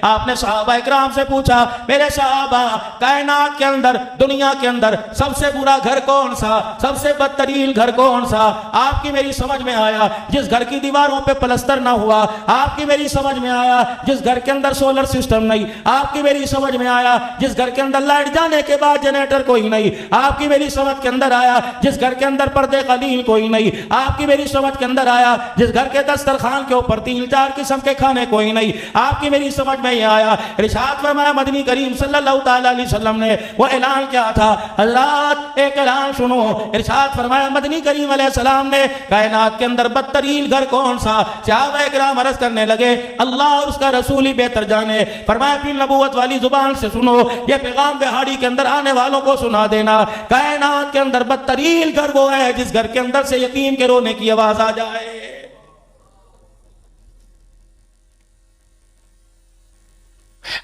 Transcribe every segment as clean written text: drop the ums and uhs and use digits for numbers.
آپ نے صحابہ اکرام سے پوچھا میرے صحابہ کائنات کے اندر دنیا کے اندر سب سے برا گھر کون سا, سب سے بدترین گھر کون سا؟ آپ کی میری سمجھ میں آیا جس گھر کی دیواروں پہ پلستر نہ ہوا. آپ کی میری سمجھ میں آیا جس گھر کے اندر سولر سسٹم نہیں. آپ کی میری سمجھ میں آیا جس گھر کے اندر لائٹ جانے کے بعد جنریٹر کوئی نہیں. آپ کی میری سمجھ کے اندر آیا جس گھر کے اندر پردے قلیل کوئی نہیں. آپ کی میری سمجھ کے اندر آیا جس گھر کے دسترخوان کے اوپر 3-4 قسم کے کھانے کوئی نہیں. آپ کی میری سمجھ میں یہ آیا. ارشاد فرمایا مدنی کریم صلی اللہ تعالی علیہ وسلم نے وہ اعلان کیا تھا. حضرات ایک اعلان سنو. ارشاد فرمایا مدنی کریم علیہ السلام نے کائنات کے اندر بدترین گھر کون سا؟ صحابہ اکرام عرض کرنے لگے اللہ اور اس کا رسول ہی بہتر جانے. فرمایا اپنی نبوت والی زبان سے سنو, یہ پیغام بہاڑی کے اندر آنے والوں کو سنا دینا. کائنات کے اندر بدترین گھر وہ ہے جس گھر کے اندر سے یتیم کے رونے کی آواز آ جائے.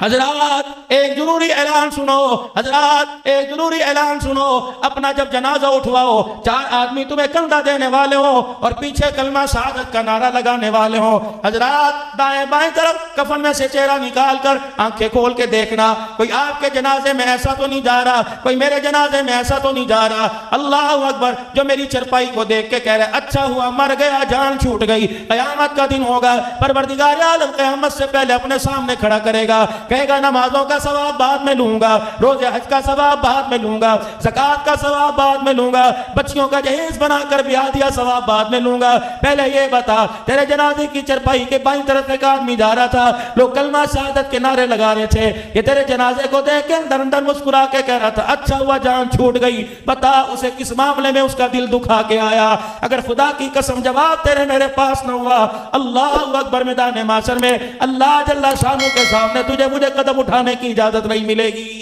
حضرات ایک ضروری اعلان سنو. حضرات ایک ضروری اعلان سنو. اپنا جب جنازہ اٹھواؤ 4 آدمی تمہیں کندھا دینے والے ہوں اور پیچھے کلمہ شہادت کا نعرہ لگانے والے ہوں. حضرات دائیں بائیں طرف کفن میں سے چہرہ نکال کر آنکھیں کھول کے دیکھنا. کوئی آپ کے جنازے میں ایسا تو نہیں جا رہا, کوئی میرے جنازے میں ایسا تو نہیں جا رہا. اللہ اکبر. جو میری چرپائی کو دیکھ کے کہہ رہے اچھا ہوا مر گیا, جان چھوٹ گئی, قیامت کا دن ہوگا, پروردگار عالم قیامت سے پہلے اپنے سامنے کھڑا کرے گا, کہے گا نمازوں کا ثواب بعد میں لوں گا, روزے حج کا ثواب بعد میں لوں گا, زکوٰۃ کا ثواب بعد میں لوں گا, بچیوں کا جہیز بنا کر بیاہ دیا ثواب بعد میں لوں گا. پہلے یہ بتا تیرے جنازے کی چرپائی کے بائیں طرف ایک آدمی جا رہا تھا, لوگ کلمہ شہادت کے نعرے لگا رہے تھے, یہ تیرے جنازے کو دیکھ کے اندر اندر مسکرا کے کہہ رہا تھا اچھا ہوا جان چھوٹ گئی. بتا اسے کس معاملے میں اس کا دل دکھا کے آیا. اگر خدا کی قسم جواب تیرے میرے پاس نہ ہوا, اللہ اکبر, میدان محشر میں اللہ جل شانہ کے سامنے تجھے مجھے قدم اٹھانے کی اجازت نہیں ملے گی.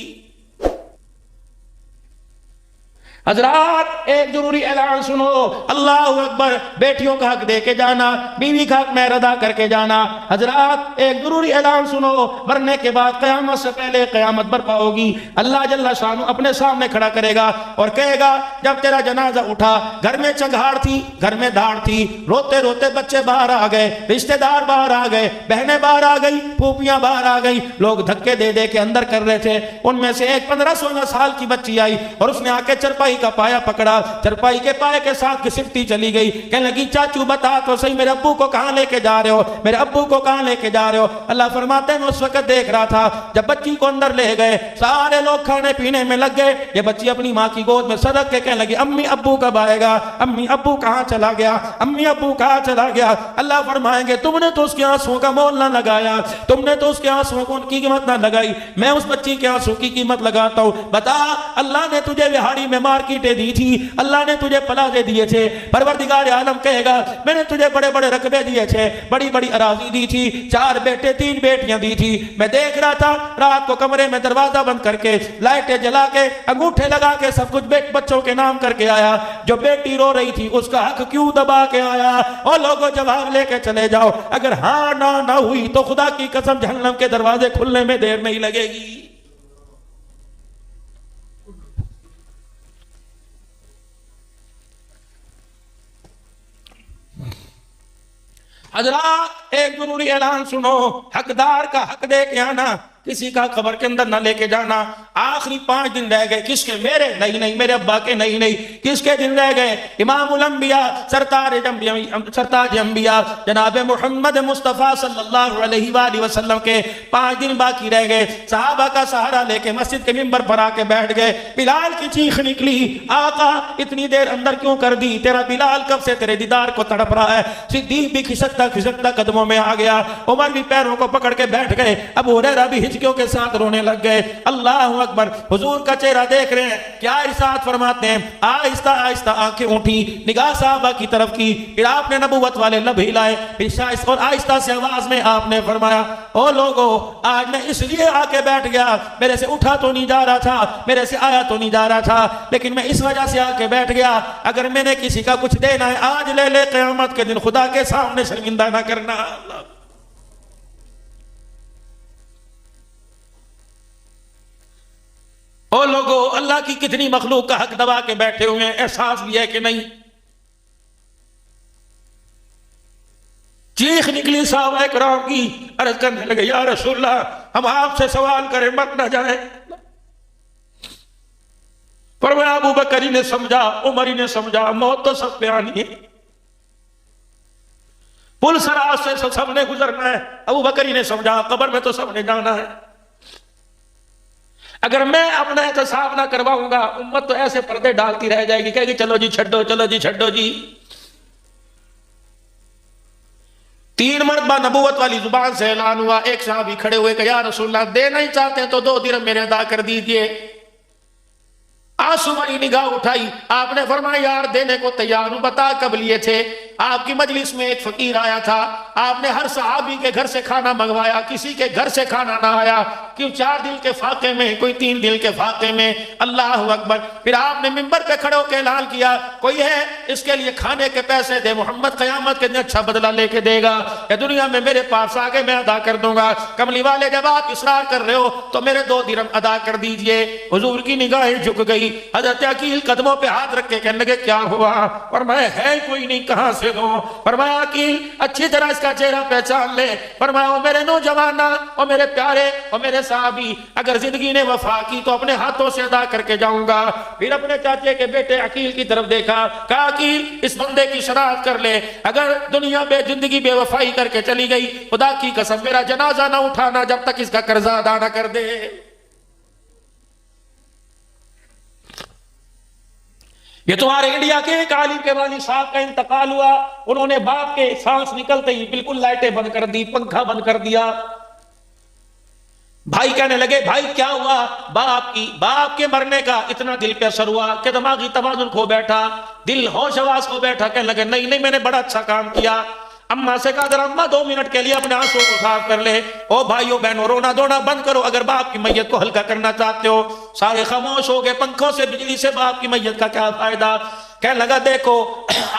حضرات ایک ضروری اعلان سنو. اللہ اکبر. بیٹیوں کا حق دے کے جانا, بیوی کا حق مہر ادا کر کے جانا. حضرات ایک ضروری اعلان سنو. مرنے کے بعد قیامت سے پہلے قیامت برپا ہوگی. اللہ جل شانہ اپنے سامنے کھڑا کرے گا اور کہے گا جب تیرا جنازہ اٹھا گھر میں چنگھاڑ تھی, گھر میں داڑ تھی, روتے روتے بچے باہر آ گئے, رشتہ دار باہر آ گئے, بہنیں باہر آ گئی, پھوپھیاں باہر آ گئی, لوگ دھکے دے دے کے اندر کر رہے تھے. ان میں سے ایک 15-16 سال کی بچی آئی اور اس نے آ کے چرپائی کا پایا پکڑا, چرپائی کے پائے کے ساتھ گھسٹتی چلی گئی. کہنے لگی چاچو بتا تو صحیح میرے ابو کو کہاں لے کے جا رہے ہو, میرے ابو کو کہاں لے کے جا رہے ہو. اللہ فرماتے ہیں میں اس وقت دیکھ رہا تھا جب بچی کو اندر لے گئے, سارے لوگ کھانے پینے میں لگ گئے. یہ بچی اپنی ماں کی گود میں صدق کے کہنے لگی امی ابو کب آئے گا, امی ابو کہاں چلا گیا, امی ابو کہاں چلا گیا. اللہ فرمائیں گے تم نے تو اس کے آنسوں کا مول نہ لگایا, تم نے تو اس کے آنسوں کو ان کی قیمت نہ لگائی, میں اس بچی کے آنسوں کی قیمت لگاتا ہوں. بتا اللہ نے تجھے بہاڑی میں مارکیٹیں دی تھی, اللہ نے تجھے پلازے دیے تھے, پروردگار عالم کہے گا میں نے تجھے بڑے بڑے رقبے دیے تھے, بڑی بڑی اراضی دی تھی, 4 بیٹے 3 بیٹیاں دی تھی. میں دیکھ رہا تھا رات کو کمرے میں دروازہ بند کر کے لائٹیں جلا کے انگوٹھے لگا کے سب کچھ بچوں کے نام کر کے آیا. جو بیٹی رو رہی تھی اس کا حق کیوں دبا کے آیا؟ اور لوگوں جواب لے کے چلے جاؤ. اگر ہاں نہ ہوئی تو خدا کی قسم جہنم کے دروازے کھلنے میں دیر نہیں لگے گی. حضرات ایک ضروری اعلان سنو. حقدار کا حق دے کے آنا, کسی کا قبر کے اندر نہ لے کے جانا. آخری 5 دن رہ گئے. کس کے؟ میرے نہیں, میرے ابا کے نہیں. کس کے دن رہ گئے؟ امام الانبیاء سرتاج انبیاء جناب محمد مصطفیٰ صلی اللہ علیہ وآلہ وسلم کے 5 دن باقی رہ گئے. صحابہ کا سہارا لے کے مسجد کے منبر پر آ کے بیٹھ گئے. بلال کی چیخ نکلی, آقا اتنی دیر اندر کیوں کر دی, تیرا بلال کب سے تیرے دیدار کو تڑپ رہا ہے. صدیق بھی کھسکتا قدموں میں آ گیا, عمر بھی پیروں کو پکڑ کے بیٹھ گئے, ابو ہریرہ بھی ہچکیوں کے ساتھ رونے لگ گئے. اللہ اکبر. حضور کا چہرہ دیکھ رہے ہیں, کیا ارشاد فرماتے ہیں, آہستہ آہستہ آنکھیں اٹھی, نگاہ صحابہ کی طرف کی, پھر آپ نے نبوت والے لب ہلائے, پھر اور آہستہ سے آواز میں آپ نے فرمایا او لوگو آج میں اس لیے آ کے بیٹھ گیا, میرے سے اٹھا تو نہیں جا رہا تھا, میرے سے آیا تو نہیں جا رہا تھا, لیکن میں اس وجہ سے آ کے بیٹھ گیا, اگر میں نے کسی کا کچھ دینا ہے آج لے لے, قیامت کے دن خدا کے سامنے شرمندہ نہ کرنا. اللہ او لوگو اللہ کی کتنی مخلوق کا حق دبا کے بیٹھے ہوئے ہیں, احساس بھی ہے کہ نہیں؟ چیخ چیخ نکلی صحابہ کرام کی، عرض کرنے لگے یا رسول اللہ ہم آپ سے سوال کریں مر نہ جائیں۔ فرمایا ابو بکر ہی نے سمجھا، عمر ہی نے سمجھا، موت تو سب پہ آنی ہے، پل صراط سے سب نے گزرنا ہے۔ ابو بکر ہی نے سمجھا قبر میں تو سب نے جانا ہے، اگر میں اپنا احتساب نہ کرواؤں گا امت تو ایسے پردے ڈالتی رہ جائے گی، کہے گی چلو جی چھڈو، چلو جی چھڈو جی۔ 3 مرتبہ نبوت والی زبان سے اعلان ہوا، ایک صحابی کھڑے ہوئے کہ یا رسول اللہ دینا ہی چاہتے ہیں تو 2 درہم میرے ادا کر دیجئے۔ آنسو بھری نگاہ اٹھائی، آپ نے فرمایا یار دینے کو تیار ہوں، بتا کب لیے تھے؟ آپ کی مجلس میں ایک فقیر آیا تھا، آپ نے ہر صحابی کے گھر سے کھانا منگوایا، کسی کے گھر سے کھانا نہ آیا، کیوں 4 دن کے فاقے میں، کوئی 3 دن کے فاقے میں۔ اللہ اکبر۔ پھر آپ نے منبر پہ کھڑے ہو کے اعلان کیا کوئی ہے اس کے لیے کھانے کے پیسے دے، محمد قیامت کے دن اچھا بدلہ لے کے دے گا، کہ دنیا میں میرے پاس آگے میں ادا کر دوں گا۔ کملی والے جب آپ اصرار کر رہے ہو تو میرے 2 درہم ادا کر دیجئے۔ حضور کی نگاہیں جھک گئی، حضرت عقیل قدموں پہ ہاتھ رکھ کے کہنے لگے کیا ہوا؟ فرمایا ہے کوئی نہیں، کہاں سے دوں؟ فرمایا عقیل اچھی طرح اس کا چہرہ پہچان لے۔ فرمایا او میرے نوجوانہ، او میرے پیارے، او میرے صحابی، اگر زندگی نے وفا کی تو اپنے ہاتھوں سے ادا کر کے جاؤں گا۔ پھر اپنے چاچے کے بیٹے عقیل کی طرف دیکھا، کہا عقیل اس بندے کی شناخت کر لے، اگر دنیا میں زندگی بے وفائی کر کے چلی گئی خدا کی قسم میرا جنازہ نہ اٹھانا جب تک اس کا قرضہ ادا نہ کر دے۔ یہ تمہارے انڈیا کے ایک عالم کے والد صاحب کا انتقال ہوا، انہوں نے باپ کے سانس نکلتے ہی بالکل لائٹیں بند کر دی، پنکھا بند کر دیا۔ بھائی کہنے لگے بھائی کیا ہوا؟ باپ کے مرنے کا اتنا دل پہ اثر ہوا کہ دماغی توازن کھو بیٹھا، دل ہوش حواس کھو بیٹھا، کہنے لگے نہیں میں نے بڑا اچھا کام کیا۔ اماں سے کہا ذرا اماں 2 منٹ کے لیے اپنے آنسوں کو صاف کر لے۔ او بھائیو بہنوں رونا دھونا بند کرو، اگر باپ کی میت کو ہلکا کرنا چاہتے ہو۔ سارے خاموش ہو گئے، پنکھوں سے بجلی سے باپ کی میت کا کیا فائدہ؟ کہنے لگا دیکھو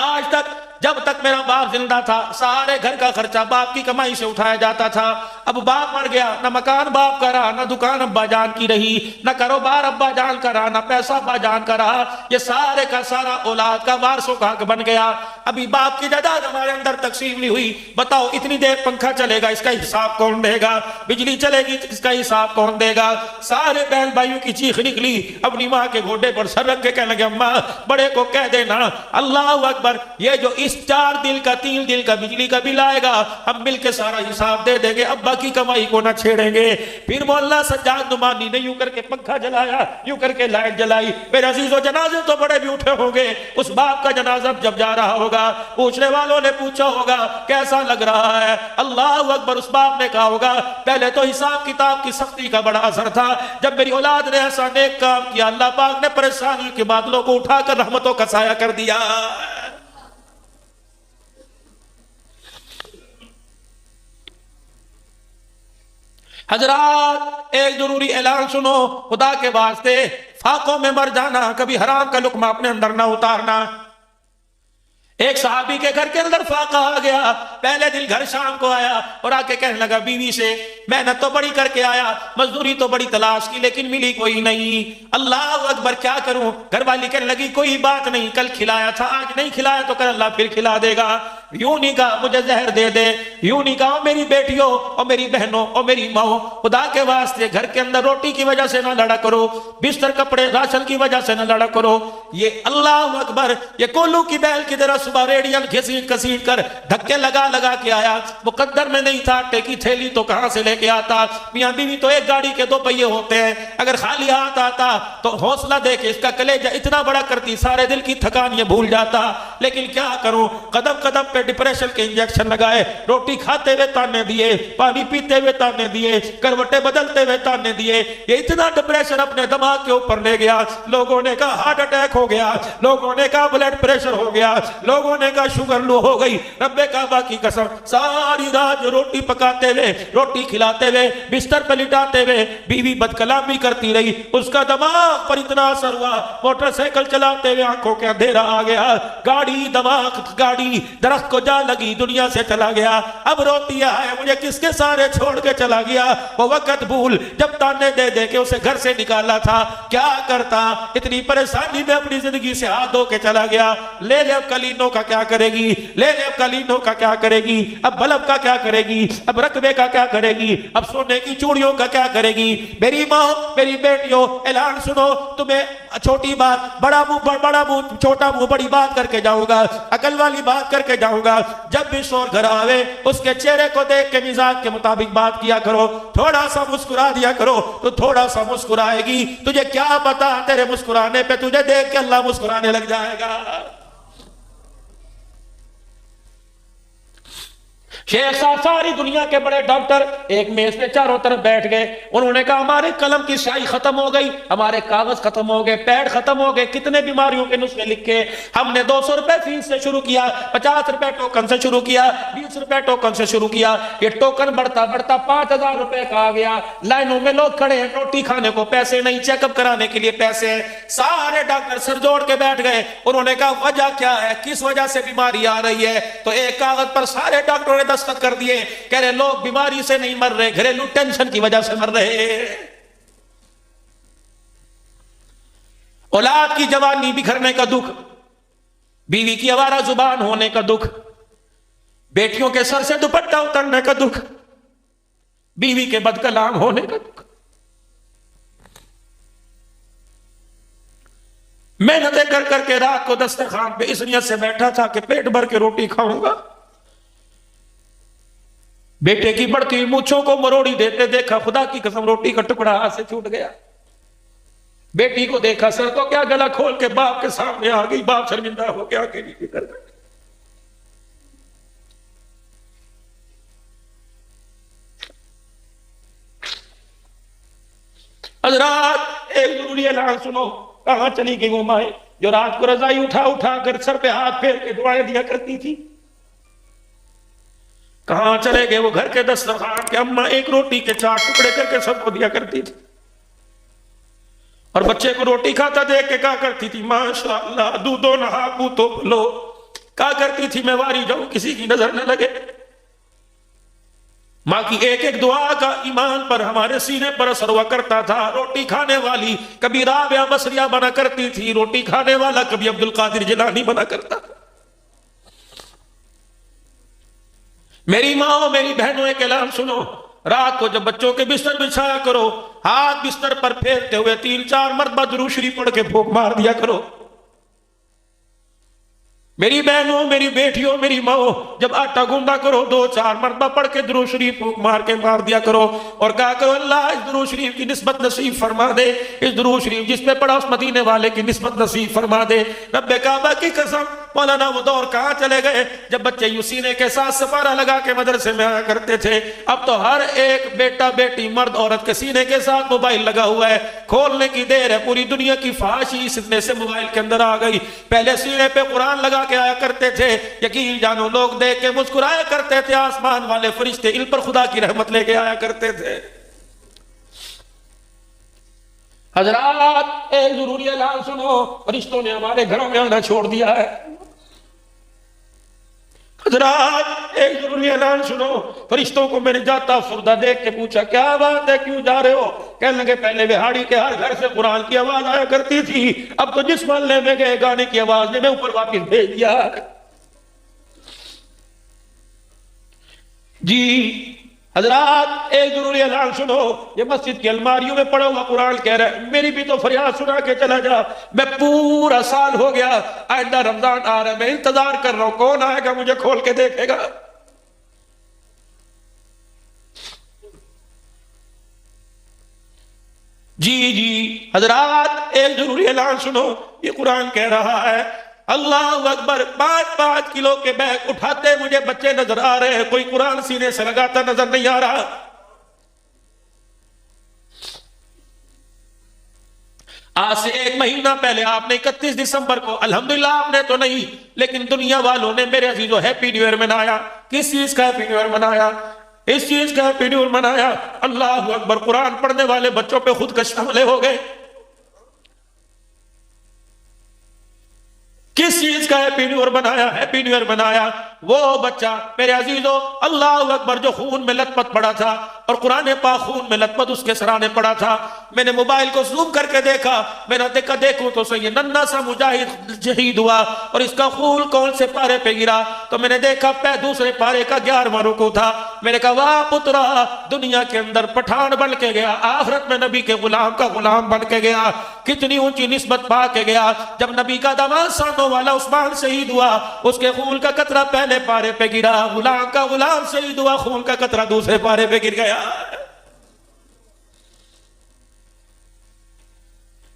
آج تک جب تک میرا باپ زندہ تھا سارے گھر کا خرچہ باپ کی کمائی سے اٹھایا جاتا تھا، اب باپ مر گیا، نہ مکان باپ کا رہا، نہ دکان ابا جان کی رہی، نہ کاروبار ابا جان کا رہا، نہ پیسہ ابا جان کا رہا، یہ سارے کا سارا اولاد کا وارثوں کا حق بن گیا۔ ابھی باپ کی جائیداد ہمارے اندر تقسیم نہیں ہوئی، بتاؤ اتنی دیر پنکھا چلے گا اس کا حساب کون دے گا؟ بجلی چلے گی اس کا حساب کون دے گا؟ سارے بہن بھائیوں کی چیخ نکلی، اپنی ماں کے گھوڑے پر سر رکھ کے کہنے لگے اماں بڑے کو کہہ دینا اللہ اکبر، یہ جو اس 4 دن کا 3 دن کا بجلی کا بل آئے گا ہم مل کے سارا حساب دے دیں گے، ابا کی کمائی کو نہ چھیڑیں گے۔ پھر مولانا سجاد نعمانی نے یوں کر کے پنکھا جلایا، یوں کر کے لائٹ جلائی۔ میرے عزیزو جنازے تو بڑے بھی اٹھے ہوں گے، اس باپ کا جنازہ جب جا رہا ہوگا پوچھنے والوں نے پوچھا ہوگا کیسا لگ رہا ہے؟ اللہ اکبر، اس باپ نے کہا ہوگا پہلے تو حساب کتاب کی سختی کا بڑا اثر تھا، جب میری اولاد نے ایسا نیک کام کیا اللہ پاک نے پریشانی کے بادلوں کو اٹھا کر رحمتوں کا سایہ کر دیا۔ حضرات ایک ضروری اعلان سنو، خدا کے واسطے فاقوں میں مر جانا، کبھی حرام کا لقمہ اپنے اندر نہ اتارنا۔ ایک صحابی کے گھر کے اندر فاقہ آ گیا، پہلے دن گھر شام کو آیا اور آ کے کہنے لگا بیوی سے محنت تو بڑی کر کے آیا، مزدوری تو بڑی تلاش کی لیکن ملی کوئی نہیں، اللہ اکبر کیا کروں؟ گھر والی کہنے لگی کوئی بات نہیں، کل کھلایا تھا آج نہیں کھلایا تو کل اللہ پھر کھلا دے گا۔ یوں نہیں کہا مجھے زہر دے دے، یوں نہیں کہا میری بیٹیوں اور میری بہنوں اور میری ماں خدا کے واسطے گھر کے اندر روٹی کی وجہ سے نہ لڑا کرو، بستر کپڑے راشن کی وجہ سے نہ لڑا کرو۔ یہ اللہ اکبر، یہ کولو کی بیل کی طرح صبح ریڈین گھسیٹ گھسیٹ کر دھکے لگا لگا کے آیا، مقدر میں نہیں تھا، آٹے کی تھیلی تو کہاں سے لے کے آتا؟ میاں بیوی تو ایک گاڑی کے 2 پہیے ہوتے ہیں، اگر خالی ہاتھ آتا تو حوصلہ دے کے اس کا کلیجہ اتنا بڑا کرتی سارے دل کی تھکان یہ بھول جاتا، لیکن کیا کروں؟ قدم قدم پہ ڈپریشن کے انجیکشن لگائے، روٹی کھاتے ہوئے تانے دیے، پانی پیتے ہوئے تانے دیے، کروٹیں بدلتے ہوئے تانے دیے، یہ اتنا ڈپریشن اپنے دماغ کے اوپر لے گیا، لوگوں نے کہا ہارٹ اٹیک ہو گیا، لوگوں نے کہا بلڈ پریشر ہو گیا، لوگوں نے کہا شوگر لو ہو گئی۔ رب کعبہ کی قسم ساری رات روٹی پکاتے ہوئے، روٹی کھلاتے ہوئے، بستر پہ لٹاتے ہوئے بیوی بد کلامی کرتی رہی، اس کا دماغ پر اتنا اثر ہوا، موٹر سائیکل چلاتے ہوئے آنکھوں کے اندھیرا آ گیا، گاڑی گاڑی درخت کو جا لگی، دنیا سے چلا گیا، اب روتی ہے مجھے کس کے سارے چھوڑ کے چلا گیا۔ وہ وقت بھول جب تانے دے دے کے اسے گھر سے نکالا تھا، کیا کرتا، اتنی پریشانی میں اپنی زندگی سے ہاتھ دھو کے چلا گیا۔ لے لے اب قالینوں کا کیا کرے گی، لے لے اب قالینوں کا کیا کرے گی، اب بلب کا کیا کرے گی، اب رقبے کا کیا کرے گی، اب سونے کی چوڑیوں کا کیا کرے گی۔ میری ماں، میری بیٹیوں، اعلان سنو، تمہیں چھوٹی بات بڑا منہ چھوٹا منہ بڑی بات کر کے جاؤں گا، عقل والی بات کر کے جاؤں گا۔ جب بھی شور گھر آوے اس کے چہرے کو دیکھ کے مزاج کے مطابق بات کیا کرو، تھوڑا سا مسکرا دیا کرو تو تھوڑا سا مسکرائے گی۔ تجھے کیا پتا تیرے مسکرانے پہ تجھے دیکھ کے اللہ مسکرانے لگ جائے گا۔ شیخ صاحب ساری دنیا کے بڑے ڈاکٹر ایک میز پہ چاروں طرف بیٹھ گئے، انہوں نے کہا ہمارے قلم کی سیاہی ختم ہو گئی، ہمارے کاغذ ختم ہو گئے، پیڈ ختم ہو گئے، کتنے بیماریوں کے نسخے لکھے، ہم نے 200 روپے فیس سے شروع کیا، 50 روپے ٹوکن سے شروع کیا، 20 روپے ٹوکن سے شروع کیا، یہ ٹوکن بڑھتا بڑھتا 5000 روپے کا آ گیا۔ لائنوں میں لوگ کھڑے ہیں، روٹی کھانے کو پیسے نہیں، چیک اپ کرانے کے لیے پیسے ہیں۔ سارے ڈاکٹر سر جوڑ کے بیٹھ گئے، انہوں نے کہا وجہ کیا ہے، کس وجہ سے بیماری آ رہی ہے؟ تو ایک کاغذ پر سارے ڈاکٹروں نے دستخط کر دیے، کہہ رہے لوگ بیماری سے نہیں مر رہے، گھریلو ٹینشن کی وجہ سے مر رہے۔ اولاد کی جوانی بکھرنے کا دکھ، بیوی کی آوارہ زبان ہونے کا دکھ، بیٹیوں کے سر سے دوپٹہ اترنے کا دکھ، بیوی کے بد کلام ہونے کا دکھ۔ محنتیں کر کر کے رات کو دسترخوان پہ اس نیت سے بیٹھا تھا کہ پیٹ بھر کے روٹی کھاؤں گا، بیٹے کی بڑھتی ہوئی مونچھوں کو مروڑی دیتے دیکھا، خدا کی قسم روٹی کا ٹکڑا ہاتھ سے چھوٹ گیا۔ بیٹی کو دیکھا، سر تو کیا گلا کھول کے باپ کے سامنے آ گئی، باپ شرمندہ ہو کے آگے نیچے کر گیا۔ حضرات ایک ضروری اعلان سنو، کہاں چلی گئی وہ مائیں جو رات کو رضائی اٹھا اٹھا کر سر پہ ہاتھ پھیر کے دعائیں دیا کرتی تھی؟ کہاں چلے گئے وہ گھر کے دسترخوان کے اماں ایک روٹی کے 4 ٹکڑے کر کے سب کو دیا کرتی تھی، اور بچے کو روٹی کھاتا دیکھ کے کہا کرتی تھی ماشاءاللہ دودھو نہا پوتو لو، کہا کرتی تھی میں واری جاؤں کسی کی نظر نہ لگے۔ ماں کی ایک ایک دعا کا ایمان پر ہمارے سینے پر اثر ہوا کرتا تھا۔ روٹی کھانے والی کبھی رابعہ بصریہ بنا کرتی تھی، روٹی کھانے والا کبھی عبدالقادر جیلانی بنا کرتا تھا۔ میری ماں میری بہنوں ایک اعلان سنو، رات کو جب بچوں کے بستر بچھایا کرو، ہاتھ بستر پر پھیرتے ہوئے 3-4 مرتبہ درود شریف پڑھ کے پھونک مار دیا کرو۔ میری بہنوں میری بیٹیوں میری ماں، جب آٹا گوندا کرو 2-4 مرتبہ پڑھ کے درود شریف پھونک مار کے مار دیا کرو، اور کہا کرو اللہ اس درود شریف کی نسبت نصیب فرما دے، اس درود شریف جس پہ پڑھا اس مدینے والے کی نسبت نصیب فرما دے۔ رب کعبہ کی قسم، مولانا وہ دور کہاں چلے گئے جب بچے یوں سینے کے ساتھ سپارہ لگا کے مدرسے میں آیا کرتے تھے؟ اب تو ہر ایک بیٹا بیٹی مرد عورت کے سینے کے ساتھ موبائل لگا ہوا ہے، کھولنے کی دیر ہے، پوری دنیا کی فحاشی سینے سے موبائل کے اندر آ گئی۔ پہلے سینے پہ قرآن لگا کے آیا کرتے تھے، یقین جانو لوگ دیکھ کے مسکرایا کرتے تھے، آسمان والے فرشتے ان پر خدا کی رحمت لے کے آیا کرتے تھے۔ حضرات ایک ضروری اعلان سنو، فرشتوں نے ہمارے گھروں میں آنا چھوڑ دیا ہے۔ حضرات ایک ضروری اعلان سنو، فرشتوں کو میں نے جاتا فردہ دیکھ کے پوچھا کیا بات ہے کیوں جا رہے ہو؟ کہنے لگے پہلے بہاڑی کے ہر گھر سے قرآن کی آواز آیا کرتی تھی، اب تو جس محلے میں گئے گانے کی آواز نے میں اوپر واپس بھیج دیا۔ جی حضرات ایک ضروری اعلان سنو، یہ مسجد کی الماریوں میں پڑا ہوا قرآن کہہ رہا ہے میری بھی تو فریاد سنا کے چلا جا، میں پورا سال ہو گیا، آئندہ رمضان آ رہا ہے، میں انتظار کر رہا ہوں کون آئے گا مجھے کھول کے دیکھے گا۔ جی حضرات ایک ضروری اعلان سنو، یہ قرآن کہہ رہا ہے اللہ اکبر، 5-5 کلو کے بیگ اٹھاتے مجھے بچے نظر آ رہے ہیں، کوئی قرآن سینے سے لگاتا نظر نہیں آ رہا۔ آج سے 1 مہینہ پہلے آپ نے 31 دسمبر کو، الحمدللہ آپ نے تو نہیں لیکن دنیا والوں نے میرے عزیزو ہیپی نیو ایئر منایا۔ کس چیز کا ہیپی نیو ایئر منایا؟ اس چیز کا ہیپی نیو ایئر منایا، اللہ اکبر، قرآن پڑھنے والے بچوں پہ خودکش حملے ہو گئے۔ کس چیز کا ہیپی نیو ایئر بنایا؟ ہیپی نیو ایئر بنایا وہ بچہ میرے عزیزو، اللہ اکبر، جو خون میں لت پت پڑا تھا اور قرآن پاک خون میں لت پت اس کے سرانے پڑا تھا۔ میں نے موبائل کو زوم کر کے دیکھا، میں نے دیکھوں تو صحیح ننھا سا مجاہد شہید ہوا اور اس کا خون کون سے پارے پہ گرا؟ تو میں نے دیکھا دوسرے پارے کا 11واں رکوع تھا۔ میں نے کہا واہ پترا، دنیا کے اندر پٹھان بن کے گیا، آخرت میں نبی کے غلام کا غلام بن کے گیا، کتنی اونچی نسبت پا کے گیا۔ جب نبی کا داماد سانوں والا عثمان شہید ہوا، اس کے خون کا قطرہ پہلے پارے پہ گرا، غلام کا غلام شہید ہوا، خون کا قطرہ دوسرے پارے پہ گر گیا۔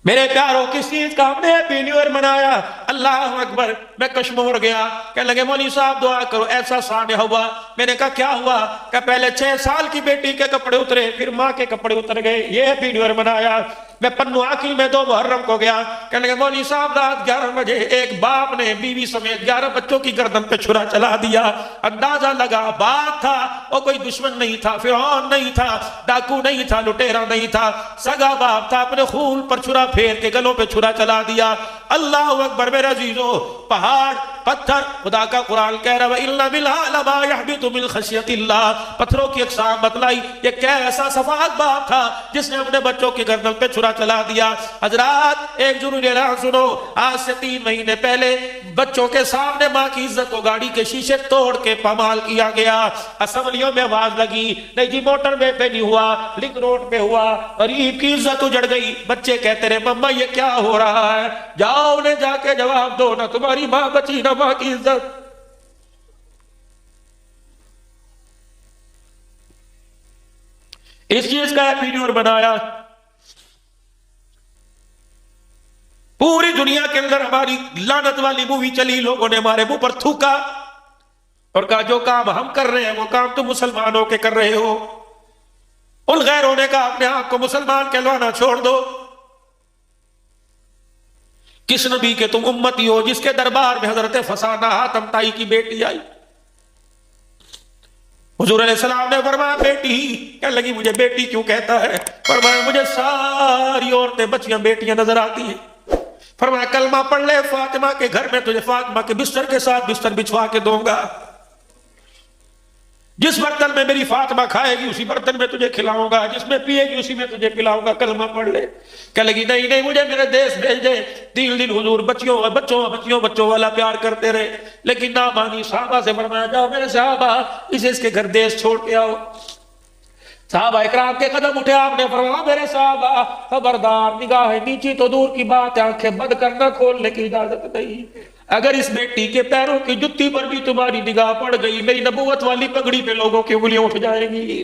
میرے پیاروں، کس چیز کا ہم نے ہیپی نیو ایئر منایا؟ اللہ اکبر، میں کشمور گیا، کہنے لگے مولوی صاحب دعا کرو، ایسا سانحہ ہوا۔ میں نے کہا کیا ہوا؟ کہ پہلے 6 سال کی بیٹی کے کپڑے اترے، پھر ماں کے کپڑے اتر گئے، یہ ہیپی نیو ایئر منایا۔ میں پنو عاقل میں 2 محرم کو گیا، کہنے لگے مولوی صاحب رات 11 بجے ایک باپ نے بیوی سمیت 11 بچوں کی گردن پہ چھرا چلا دیا۔ اندازہ لگا باپ تھا، وہ کوئی دشمن نہیں تھا، فرعون نہیں تھا، ڈاکو نہیں تھا، لٹیرا نہیں تھا، سگا باپ تھا، اپنے خون پر چھرا پھیر کے گلوں پہ چھرا چلا دیا۔ اللہ اکبر میرے عزیزو، پہاڑ پتھر، خدا کا قرآن کہہ رہا ہے وَإِنَّ بِالْعَالَ مَا يَحْبِطُ مِنْ خَشْيَةِ اللَّهِ، پتھروں کی اقسام بتلائی، یہ کیسا صفاق باپ تھا جس نے اپنے بچوں کی گردن پہ چھرا چلا دیا۔ حضرات ایک ضروری اعلان سنو، آج سے 3 مہینے پہلے بچوں کے سامنے ماں کی عزت کو گاڑی کے شیشے توڑ کے پامال کیا گیا۔ اسمبلیوں میں آواز لگی، نہیں جی موٹر وے پہ نہیں ہوا، لنک روڈ پہ ہوا، غریب کی عزت اجڑ گئی۔ بچے کہتے رہے مما یہ کیا ہو رہا ہے؟ جاؤ انہیں جا کے جواب دو، نہ تمہاری ماں بچی نہ ماں کی عزت۔ اس چیز کا ہیپی نیو ایئر بنایا۔ پوری دنیا کے اندر ہماری لعنت والی مووی چلی، لوگوں نے ہمارے منہ پر تھوکا اور کہا جو کام ہم کر رہے ہیں وہ کام تم مسلمانوں کے کر رہے ہو۔ ان غیروں نے کہا اپنے آپ کو مسلمان کہلوانا چھوڑ دو، کس نبی کے تم امتی ہو جس کے دربار میں حضرت فسانہ حاتم تائی کی بیٹی آئی؟ حضور علیہ السلام نے فرمایا بیٹی، کہنے لگی مجھے بیٹی کیوں کہتا ہے؟ فرمایا مجھے ساری عورتیں بچیاں بیٹیاں نظر آتی ہیں۔ فرمایا کلمہ پڑھ لے، فاطمہ کے گھر میں تجھے فاطمہ کے بستر کے ساتھ بستر بچھوا کے دوں گا، جس برتن میں میری فاطمہ کھائے گی اسی برتن میں تجھے کھلاؤں گا، جس میں پیے گی اسی میں تجھے پلاؤں گا، کلمہ پڑھ لے۔ کہنے لگی نہیں مجھے میرے دیش بھیج دے۔ 3 دن حضور بچوں والا پیار کرتے رہے، لیکن نہ مانی۔ صحابہ سے فرمایا جاؤ میرے صحابہ اسے اس کے گھر دیش چھوڑ کے آؤ۔ صحابہ اکرام کے قدم اٹھے، آپ نے فرمایا میرے صحابہ خبردار، نگاہ نیچی تو دور کی بات ہے، آنکھیں بند کرنا کھولنے کی اجازت نہیں۔ اگر اس بیٹی کے پیروں کی جتی پر بھی تمہاری نگاہ پڑ گئی، میری نبوت والی پگڑی پہ لوگوں کی انگلیاں اٹھ جائیں گی۔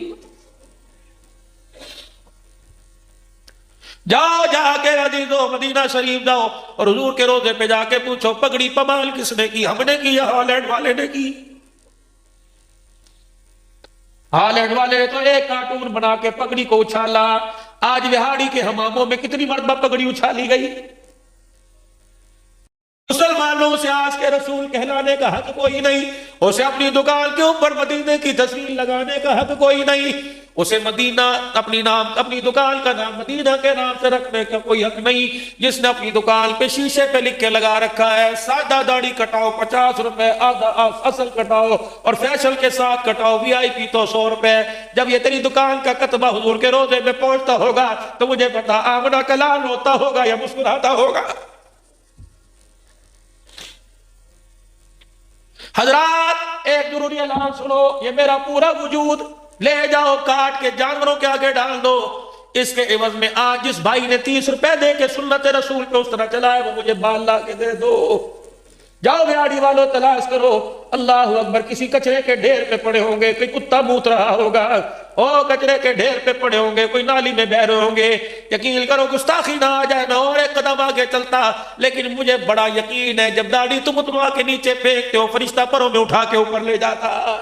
جاؤ جا کے عزیزو مدینہ شریف جاؤ اور حضور کے روضے پہ جا کے پوچھو پگڑی پمال کس نے کی؟ ہم نے کی یا ہالینڈ والے نے کی؟ ہالینڈ والے نے تو ایک کارٹون بنا کے پگڑی کو اچھالا۔ آج وہاڑی کے حماموں میں کتنی مرتبہ پگڑی اچھالی گئی۔ مسلمانوں سے آج کے رسول کہلانے کا حق کوئی نہیں، اسے اپنی دکان کے اوپر مدینے کی تصویر لگانے کا حق کوئی نہیں، اسے مدینہ اپنی دکان کا نام مدینہ کے نام سے رکھنے کا کوئی حق نہیں۔ جس نے اپنی دکان پہ شیشے پہ لکھ کے لگا رکھا ہے سادہ داڑھی کٹاؤ 50 روپے، آدھا اصل کٹاؤ اور فیشل کے ساتھ کٹاؤ VIP تو 100 روپے، جب یہ تیری دکان کا کتبہ حضور کے روضے میں پہنچتا ہوگا تو مجھے پتا آمنہ کلال روتا ہوگا یا مسکراتا ہوگا۔ حضرات ایک ضروری اعلان سنو، یہ میرا پورا وجود لے جاؤ کاٹ کے جانوروں کے آگے ڈال دو، اس کے عوض میں آج جس بھائی نے 30 روپے دے کے سنت رسول پہ اس طرح چلا ہے وہ مجھے بال لا کے دے دو۔ جاؤ بھیاڑی والوں تلاش کرو، اللہ اکبر، کسی کچرے کے ڈھیر پہ پڑے ہوں گے، کوئی کتا موت رہا ہوگا، کچرے کے ڈھیر پہ پڑے ہوں گے، کوئی نالی میں بہ رہے ہوں گے۔ یقین کرو گستاخی نہ آ جائے، نہ اور ایک قدم آگے چلتا، لیکن مجھے بڑا یقین ہے جب داڑھی تم اتروا کے نیچے پھینکتے ہو فرشتہ پروں میں اٹھا کے اوپر لے جاتا۔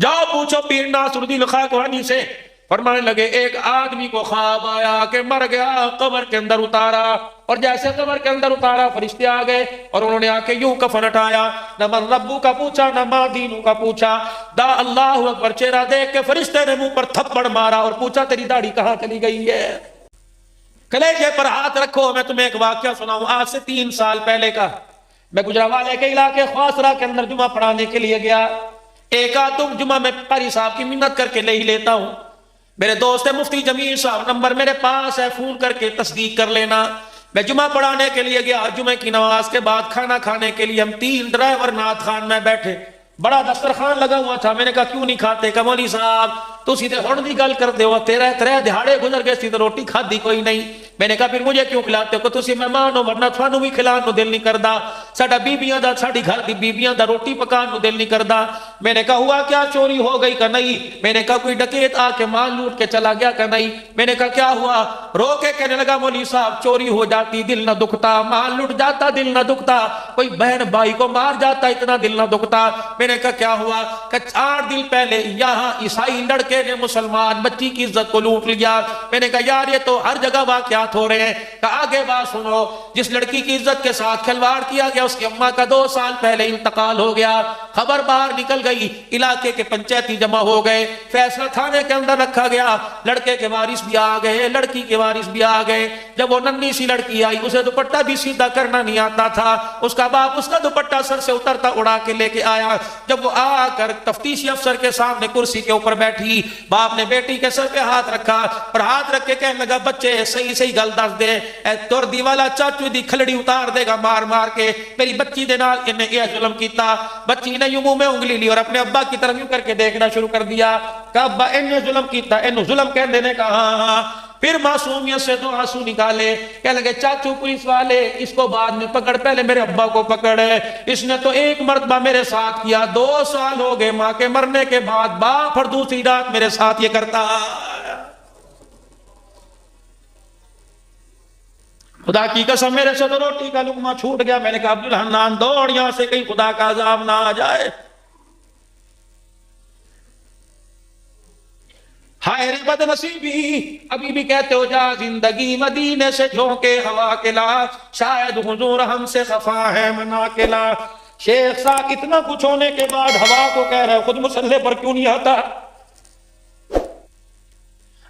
جاؤ پوچھو پیر ناصر الدین خاقانی سے، فرمانے لگے ایک آدمی کو خواب آیا کہ مر گیا، قبر کے اندر اتارا، اور جیسے قبر کے اندر اتارا فرشتے آ گئے اور انہوں نے آ کے یوں کفن ہٹایا، نہ من ربو کا پوچھا نہ ماں دینو کا پوچھا، دا اللہ اکبر چہرہ دیکھ کے فرشتے نے منہ پر تھپڑ مارا اور پوچھا تیری داڑھی کہاں چلی گئی ہے؟ کلیجے پر ہاتھ رکھو، میں تمہیں ایک واقعہ سناؤں آج سے 3 سال پہلے کا۔ میں گجرانوالے کے علاقے خواسرا کے اندر جمعہ پڑھانے کے لیے گیا۔ ایک آدم جمعہ میں قاری صاحب کی منت کر کے لے ہی لیتا ہوں، میرے دوست مفتی جمیل صاحب نمبر میرے پاس ہے، فون کر کے تصدیق کر لینا۔ میں جمعہ پڑھانے کے لیے گیا، جمعہ کی نماز کے بعد کھانا کھانے کے لیے ہم 3 ڈرائیور نعت خان میں بیٹھے، بڑا دسترخوان لگا ہوا تھا۔ میں نے کہا کیوں نہیں کھاتے؟ کہ مولوی صاحب تسی تے ہن دی گل کردے ہو، تیرے دہاڑے گزر گئے سی تے روٹی کھادی کوئی نہیں۔ میں نے کہا پھر مجھے کیوں کھلاتے ہو؟ کہ تسی مہمان ہو، ورنہ تھانوں بھی کھلان نو دل نہیں کردا، ساڈا بیبیاں دا ساڈی گھر دی بیبیاں دا روٹی پکان نو دل نہیں کردا۔ میں نے کہا ہوا کیا، چوری ہو گئی؟ کہ نہیں۔ میں نے کہا کوئی ڈکیت آ کے مال لوٹ کے چلا گیا؟ کہ نہیں۔ میں نے کہا کیا ہوا؟ رو کے کہنے لگا مولوی صاحب چوری ہو جاتی دل نہ دکھتا، مال لٹ جاتا دل نہ دکھتا، کوئی بہن بھائی کو مار جاتا اتنا دل نہ دکھتا۔ میں نے کہا کیا ہوا؟ کہ 4 دن پہلے یہاں عیسائی لڑکے نے مسلمان بچی کی عزت کو لوٹ لیا۔ میں نے کہا یار یہ تو ہر جگہ واقعات ہو رہے ہیں۔ کہ آگے بات سنو، جس لڑکی کی عزت کے ساتھ کھلواڑ کیا گیا اس کی اماں کا 2 سال پہلے انتقال ہو گیا، خبر باہر نکل گئی، علاقے کے پنچایتی جمع ہو گئے، فیصلہ تھانے کے اندر رکھا گیا، لڑکے کے وارث بھی آ گئے، لڑکی کے وارث بھی آ گئے۔ جب وہ ننھی سی لڑکی آئی، اسے دوپٹہ بھی سیدھا کرنا نہیں آتا تھا، اس کا باپ اس کا دوپٹہ سر سے اترتا اڑا کے لے کے آیا۔ جب وہ آ کر تفتیشی افسر کے سامنے کرسی کے اوپر بیٹھی، باپ نے بیٹی کے سر پہ ہاتھ رکھا اور ہاتھ رکھ کے کہنے لگا بچے صحیح صحیح گل دس دے، اے توردی والا چاچو دی کھلڑی اتار دے گا مار مار کے، میری بچی دے نال انہیں یہ ظلم کیتا۔ بچی نے یوں منہ میں انگلی لی اور اپنے ابا کی طرف یوں کر کے دیکھنا شروع کر دیا کہ ابا انہیں ظلم کیتا، انہوں ظلم کہہ دینے کا ہاں ہاں۔ پھر معصومیت سے 2 آنسو نکالے، کہنے لگے چاچو پولیس والے اس کو بعد میں پکڑ، پہلے میرے ابا کو پکڑ، اس نے تو 1 مرتبہ میرے ساتھ کیا، 2 سال ہو گئے ماں کے مرنے کے بعد باپ اور دوسری رات میرے ساتھ یہ کرتا۔ خدا کی قسم میرے سے تو روٹی کا لقمہ چھوٹ گیا۔ میں نے کہا عبدالحنان دوڑ یہاں سے، کہیں خدا کا عذاب نہ آ جائے۔ ہائے رے بد نصیبی، ابھی بھی کہتے ہو جا زندگی مدینے سے جھونکے ہوا کے لا، شاید حضور ہم سے خفا ہے منا کے لا۔ شیخ صاحب اتنا کچھ ہونے کے بعد ہوا کو کہہ رہے خود مسلح پر کیوں نہیں آتا؟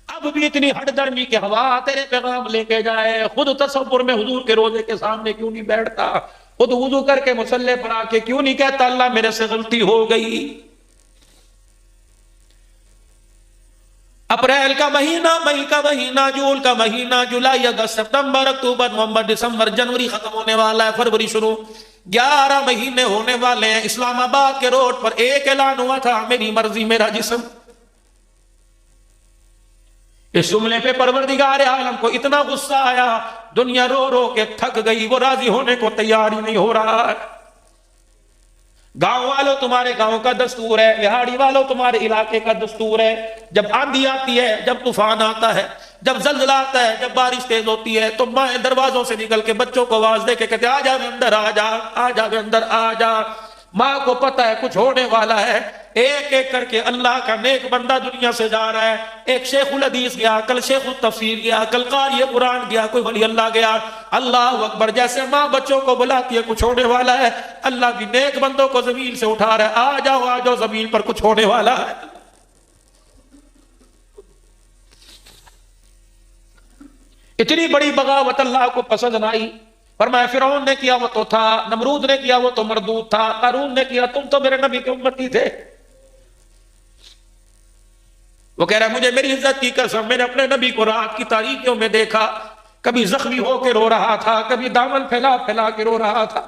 اب بھی اتنی ہٹ درمی کہ ہوا تیرے پیغام لے کے جائے، خود تصور میں حضور کے روزے کے سامنے کیوں نہیں بیٹھتا؟ خود وضو کر کے مسلح پر آ کے کیوں نہیں کہتا اللہ میرے سے غلطی ہو گئی؟ اپریل کا مہینہ، مئی کا مہینہ، جون کا مہینہ، جولائی، اگست، ستمبر، اکتوبر، نومبر، دسمبر، جنوری ختم ہونے والا ہے، فروری شروع، 11 مہینے ہونے والے ہیں۔ اسلام آباد کے روڈ پر ایک اعلان ہوا تھا، میری مرضی میرا جسم۔ اس جملے پہ پروردگار عالم کو اتنا غصہ آیا، دنیا رو رو کے تھک گئی، وہ راضی ہونے کو تیار ہی نہیں ہو رہا ہے۔ گاؤں والوں تمہارے گاؤں کا دستور ہے، پہاڑی والوں تمہارے علاقے کا دستور ہے، جب آندھی آتی ہے، جب طوفان آتا ہے، جب زلزلہ آتا ہے، جب بارش تیز ہوتی ہے، تو ماں دروازوں سے نکل کے بچوں کو آواز دے کے کہتے آ جا اندر، آ جا، آ جا اندر، آ جا۔ ماں کو پتہ ہے کچھ ہونے والا ہے، ایک ایک کر کے اللہ کا نیک بندہ دنیا سے جا رہا ہے۔ ایک شیخ الحدیث گیا، کل شیخ التفسیر گیا، کل قاری قرآن گیا، کوئی ولی اللہ گیا۔ اللہ اکبر، جیسے ماں بچوں کو بلاتی ہے کچھ ہونے والا ہے، اللہ بھی نیک بندوں کو زمین سے اٹھا رہا ہے، آ جاؤ آ جاؤ، زمین پر کچھ ہونے والا ہے۔ اتنی بڑی بغاوت اللہ کو پسند نہ آئی، فرمایا فرعون نے کیا وہ تو تھا، نمرود نے کیا وہ تو مردود تھا، قارون نے کیا، تم تو میرے نبی کے امتی تھے۔ وہ کہہ رہا ہے مجھے میری عزت کی قسم، میں نے اپنے نبی کو رات کی تاریکیوں میں دیکھا، کبھی زخمی ہو کے رو رہا تھا، کبھی دامن پھیلا پھیلا کے رو رہا تھا۔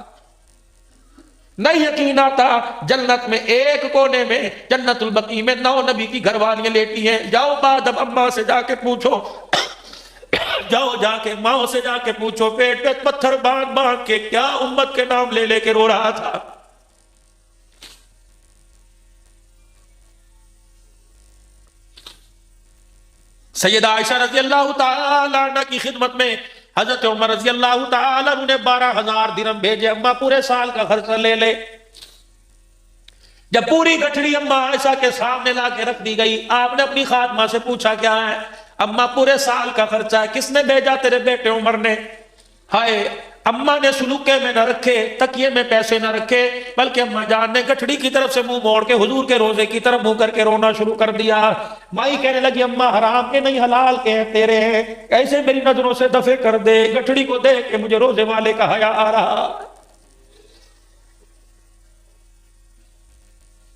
نہیں یقین آتا، جنت میں ایک کونے میں جنت البقیع میں 9 نبی کی گھر والیاں لیٹی ہیں۔ جاؤ بعد اب اماں سے جا کے پوچھو، جاؤ جا کے ماں سے جا کے پوچھو، پیٹ پہ پتھر باندھ باندھ کے کیا امت کے نام لے لے کے رو رہا تھا۔ سیدہ عائشہ رضی اللہ تعالی عنہ کی خدمت میں حضرت عمر رضی اللہ تعالی عنہ نے 12,000 درہم بھیجے، اماں پورے سال کا خرچہ لے لے۔ جب پوری گٹھڑی اماں عائشہ کے سامنے لا کے رکھ دی گئی، آپ نے اپنی خادمہ سے پوچھا کیا ہے؟ اماں پورے سال کا خرچہ ہے، کس نے بھیجا؟ تیرے بیٹے عمر نے۔ ہائے اماں نے سلوکے میں نہ رکھے، تکیے میں پیسے نہ رکھے، بلکہ اماں جان نے گٹھڑی کی طرف سے منہ موڑ کے حضور کے روزے کی طرف منہ کر کے رونا شروع کر دیا۔ مائی کہنے لگی اماں حرام کے نہیں حلال کے ہیں تیرے، ایسے میری نظروں سے دفع کر دے، گٹھڑی کو دیکھ کے مجھے روزے والے کا حیا آ رہا۔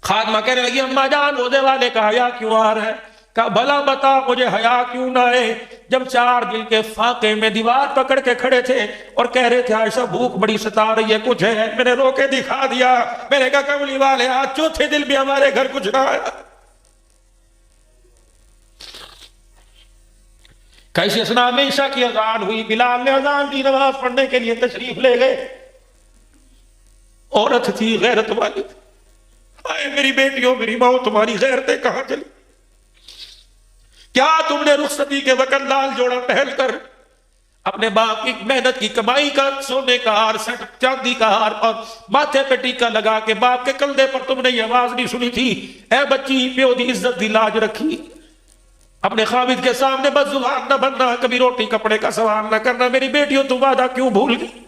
خادمہ کہنے لگی اماں جان روزے والے کا حیا کیوں آ رہا ہے؟ کہا بھلا بتا مجھے حیا کیوں نہ ہے؟ جب 4 دن کے فاقے میں دیوار پکڑ کے کھڑے تھے اور کہہ رہے تھے عائشہ بھوک بڑی ستا رہی ہے، کچھ ہے، میں نے رو کے دکھا دیا، میں نے کہا کملی والے آج چوتھے دن بھی ہمارے گھر کچھ نہ آیا۔ کیسی اسنا میں عشاء کی اذان ہوئی، بلال نے اذان دی، نماز پڑھنے کے لیے تشریف لے گئے۔ عورت تھی غیرت والی، اے میری بیٹیوں میری ماں تمہاری غیرتیں کہاں چلی؟ کیا تم نے رخصتی کے وقت لال جوڑا پہن کر اپنے باپ کی محنت کی کمائی کا سونے کا ہار، سیٹ چاندی کا ہار اور ماتھے پہ ٹیکا لگا کے باپ کے کندھے پر تم نے یہ آواز نہیں سنی تھی اے بچی پیو دی عزت دی لاج رکھی، اپنے خامد کے سامنے بد زبان نہ بننا، کبھی روٹی کپڑے کا سوال نہ کرنا؟ میری بیٹیوں تم وعدہ کیوں بھول گئی؟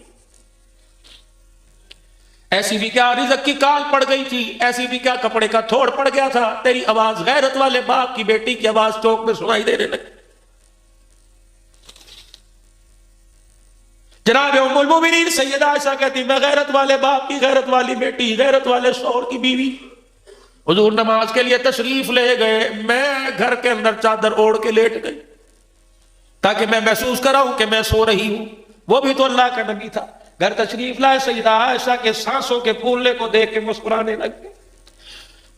ایسی بھی کیا رزق کی کال پڑ گئی تھی، ایسی بھی کیا کپڑے کا تھوڑ پڑ گیا تھا، تیری آواز غیرت والے باپ کی بیٹی کی آواز چوک میں سنائی دینے لگی۔ جناب ام المومنین سیدہ عائشہ کہتی میں غیرت والے باپ کی غیرت والی بیٹی، غیرت والے شوہر کی بیوی، حضور نماز کے لیے تشریف لے گئے، میں گھر کے اندر چادر اوڑھ کے لیٹ گئی تاکہ میں محسوس کراؤں کہ میں سو رہی ہوں۔ وہ بھی تو اللہ کا نبی تھا، گھر تشریف لائے، سیدہ عائشہ کے سانسوں کے پھولنے کو دیکھ کے مسکرانے لگ گئے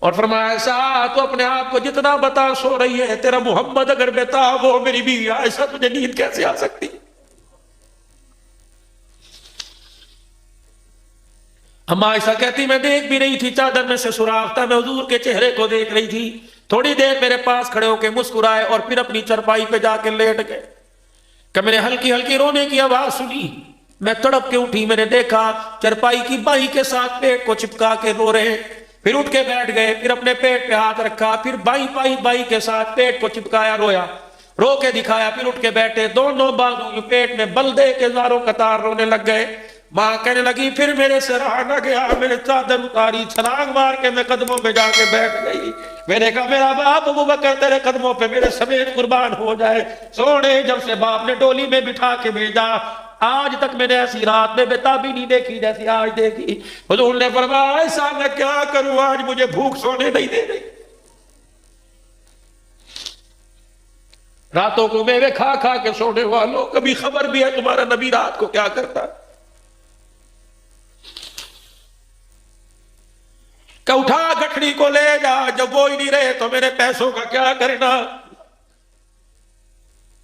اور فرمایا عائشہ تو اپنے آپ کو جتنا بتا سو رہی ہے، تیرا محمد اگر بتاب ہو میری بیوی عائشہ تجھے نیند کیسے آ سکتی؟ اما عائشہ کہتی میں دیکھ بھی رہی تھی، چادر میں سے سوراخ تھا، میں حضور کے چہرے کو دیکھ رہی تھی، تھوڑی دیر میرے پاس کھڑے ہو کے مسکرائے اور پھر اپنی چرپائی پہ جا کے لیٹ گئے کہ میں نے ہلکی ہلکی رونے کی آواز سنی، میں تڑپ کے اٹھی، میں نے دیکھا چرپائی کی بائی کے ساتھ پیٹ کو چپکا کے رو رہے، پھر اٹھ کے بیٹھ گئے، پھر اپنے پیٹ پہ ہاتھ رکھا، پھر بائی کے ساتھ پیٹ کو چپکایا، رویا، رو کے دکھایا، پھر اٹھ کے بیٹھے، دونوں بازو پیٹ میں بل دے کے زاروں قطار رونے لگ گئے۔ ماں کہنے لگی پھر میرے سے رہا نہ گیا، میں نے چادر اتاری، چھلانگ مار کے میں قدموں پہ جا کے بیٹھ گئی، میں نے کہا میرا باپ ابو بکر تیرے قدموں پہ میرے سمیت قربان ہو جائے۔ سونے جب سے باپ نے ڈولی میں بٹھا کے بھیجا، آج تک میں نے ایسی رات میں بےتابی نہیں دیکھی جیسی آج دیکھی۔ حضور نے فرمایا ایسا میں کیا کروں، آج مجھے بھوک سونے نہیں دے رہی، راتوں کو میوے کھا کھا کے سونے والوں، کبھی خبر بھی ہے تمہارا نبی رات کو کیا کرتا؟ کہ اٹھا گٹھڑی کو لے جا، جب وہ ہی نہیں رہے تو میرے پیسوں کا کیا کرنا؟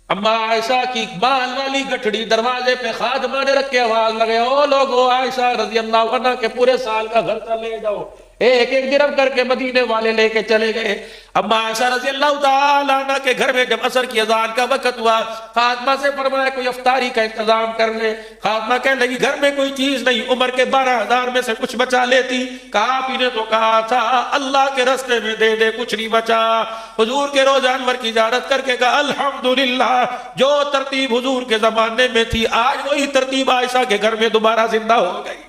اما عائشہ کی مال والی گٹھڑی دروازے پہ خادمہ نے رکھ کے آواز لگے او لوگو عائشہ رضی اللہ عنہ کے پورے سال کا خرچہ لے جاؤ، ایک ایک درہم کر کے مدینے والے لے کے چلے گئے۔ اما عائشہ رضی اللہ تعالیٰ عنہ کے گھر میں جب عصر کی اذان کا وقت ہوا، خادمہ سے فرمایا کوئی افطاری کا انتظام کر لے۔ خادمہ کہنے لگی گھر میں کوئی چیز نہیں، عمر کے 12,000 میں سے کچھ بچا لیتی۔ کہا آپ ہی نے تو کہا تھا اللہ کے راستے میں دے دے، کچھ نہیں بچا۔ حضور کے روزہ انور کی زیارت کر کے کہا الحمدللہ، جو ترتیب حضور کے زمانے میں تھی آج وہی ترتیب عائشہ کے گھر میں دوبارہ زندہ ہو گئی۔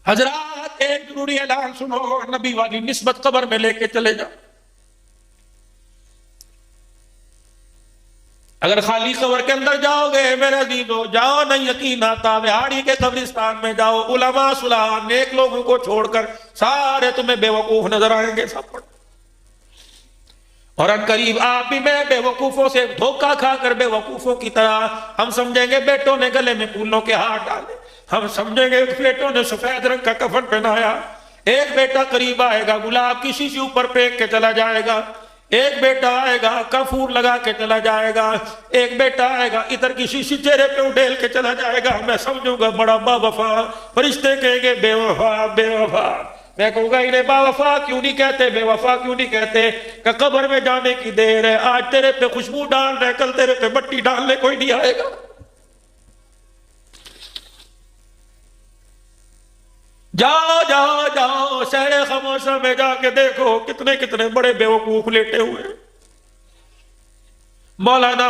حضرات ایک ضروری اعلان سنو، نبی والی نسبت قبر میں لے کے چلے جاؤ۔ اگر خالی قبر کے اندر جاؤ گے میرے عزیزو، جاؤ نہیں یقین آتا، وہاڑی کے قبرستان میں جاؤ، علماء صلاح نیک لوگوں کو چھوڑ کر سارے تمہیں بے وقوف نظر آئیں گے سب پر، اور ان قریب آپ بھی میں بے وقوفوں سے دھوکہ کھا کر بے وقوفوں کی طرح ہم سمجھیں گے بیٹوں نے گلے میں پھولوں کے ہاتھ ڈالے، ہم سمجھیں گے بیٹوں نے سفید رنگ کا کفن پہنایا، ایک بیٹا قریب آئے گا گلاب کی شیشی اوپر پھینک کے چلا جائے گا، ایک بیٹا آئے گا کافور لگا کے چلا جائے گا، ایک بیٹا آئے گا عطر کی شیشی چہرے پہ اڈیل کے چلا جائے گا، میں سمجھوں گا بڑا با وفا، فرشتے کہیں گے بے وفا بے وفا، میں کہوں گا انہیں با وفا کیوں نہیں کہتے، بے وفا کیوں نہیں کہتے، کہ قبر میں جانے کی دیر ہے، آج تیرے پہ خوشبو ڈال رہے، کل تیرے پہ مٹی ڈالنے کوئی نہیں آئے گا۔ جاؤ جاؤ جاؤ شہر خاموشہ میں جا کے دیکھو کتنے کتنے بڑے بیوقوف لیٹے ہوئے ہیں۔ مولانا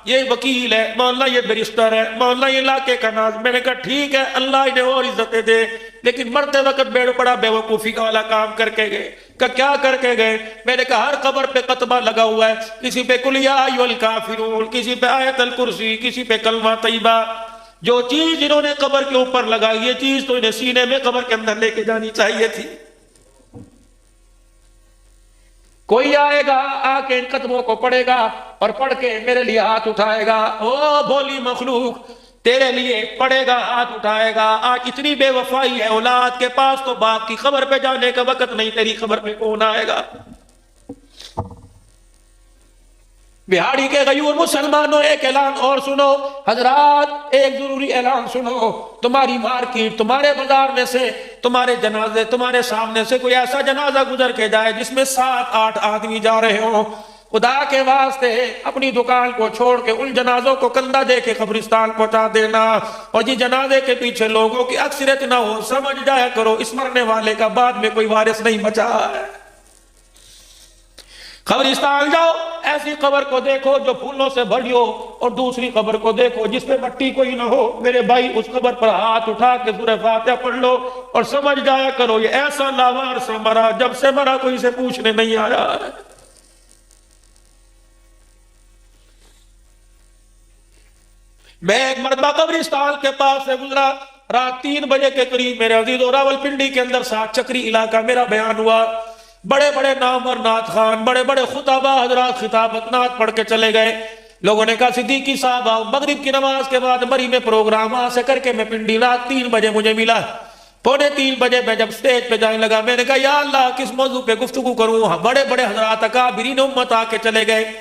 یہ وکیل ہے، مولانا یہ بیرسٹر ہے، مولانا یہ علاقے کا ناظم۔ میں نے کہا ٹھیک ہے، اللہ انہیں اور عزتیں دے، لیکن مرتے وقت بڑا بیوقوفی کا والا کام کر کے گئے۔ کہ کیا کر کے گئے؟ میں نے کہا ہر قبر پہ کتبہ لگا ہوا ہے، کسی پہ قل یا ایھا الکافرون، کسی پہ آیت الکرسی، کسی پہ کلمہ طیبہ۔ جو چیز انہوں نے قبر کے اوپر لگائی، یہ چیز تو انہیں سینے میں قبر کے اندر لے کے جانی چاہیے تھی۔ کوئی آئے گا، آ کے ان کتبوں کو پڑھے گا اور پڑھ کے میرے لیے ہاتھ اٹھائے گا۔ او بولی مخلوق، تیرے لیے پڑھے گا، ہاتھ اٹھائے گا۔ آج اتنی بے وفائی ہے اولاد کے پاس تو باپ کی قبر پہ جانے کا وقت نہیں، تیری قبر پہ کون آئے گا؟ بہاڑی کے غیور مسلمانوں ایک اعلان اور سنو حضرات، ایک ضروری اعلان سنو۔ تمہاری مارکیٹ، تمہارے بازار میں سے، تمہارے جنازے، تمہارے سامنے سے کوئی ایسا جنازہ گزر کے جائے جس میں 7-8 آدمی جا رہے ہوں، خدا کے واسطے اپنی دکان کو چھوڑ کے ان جنازوں کو کندھا دے کے قبرستان پہنچا دینا، اور جی جنازے کے پیچھے لوگوں کی اکثریت نہ ہو، سمجھ جایا کرو اس مرنے والے کا بعد میں کوئی وارث نہیں بچا ہے۔ قبرستان جاؤ، ایسی قبر کو دیکھو جو پھولوں سے بھری ہو، اور دوسری قبر کو دیکھو جس پہ مٹی کوئی نہ ہو۔ میرے بھائی اس قبر پر ہاتھ اٹھا کے سورہ فاتحہ پڑھ لو اور سمجھ جایا کرو یہ ایسا لاوار سے مرا، جب سے مرا کوئی سے پوچھنے نہیں آیا ہے۔ میں ایک مرتبہ قبرستان کے پاس سے گزرا، رات 3 بجے کے قریب میرے عزیزو، راولپنڈی کے اندر 7 چکری علاقہ میرا بیان ہوا۔ بڑے بڑے نامور نعت خوان، بڑے بڑے خطبہ حضرات خطابت نعت پڑھ کے چلے گئے۔ لوگوں نے کہا صدیقی صاحب آؤ، مغرب کی نماز کے بعد مری میں پروگرام، وہاں سے کر کے میں پنڈی، رات 3 بجے مجھے ملا۔ 2:45 بجے میں جب سٹیج پہ جانے لگا، میں نے کہا یا اللہ کس موضوع پہ گفتگو کروں؟ بڑے بڑے حضرات اکابرین امت آ کے چلے گئے،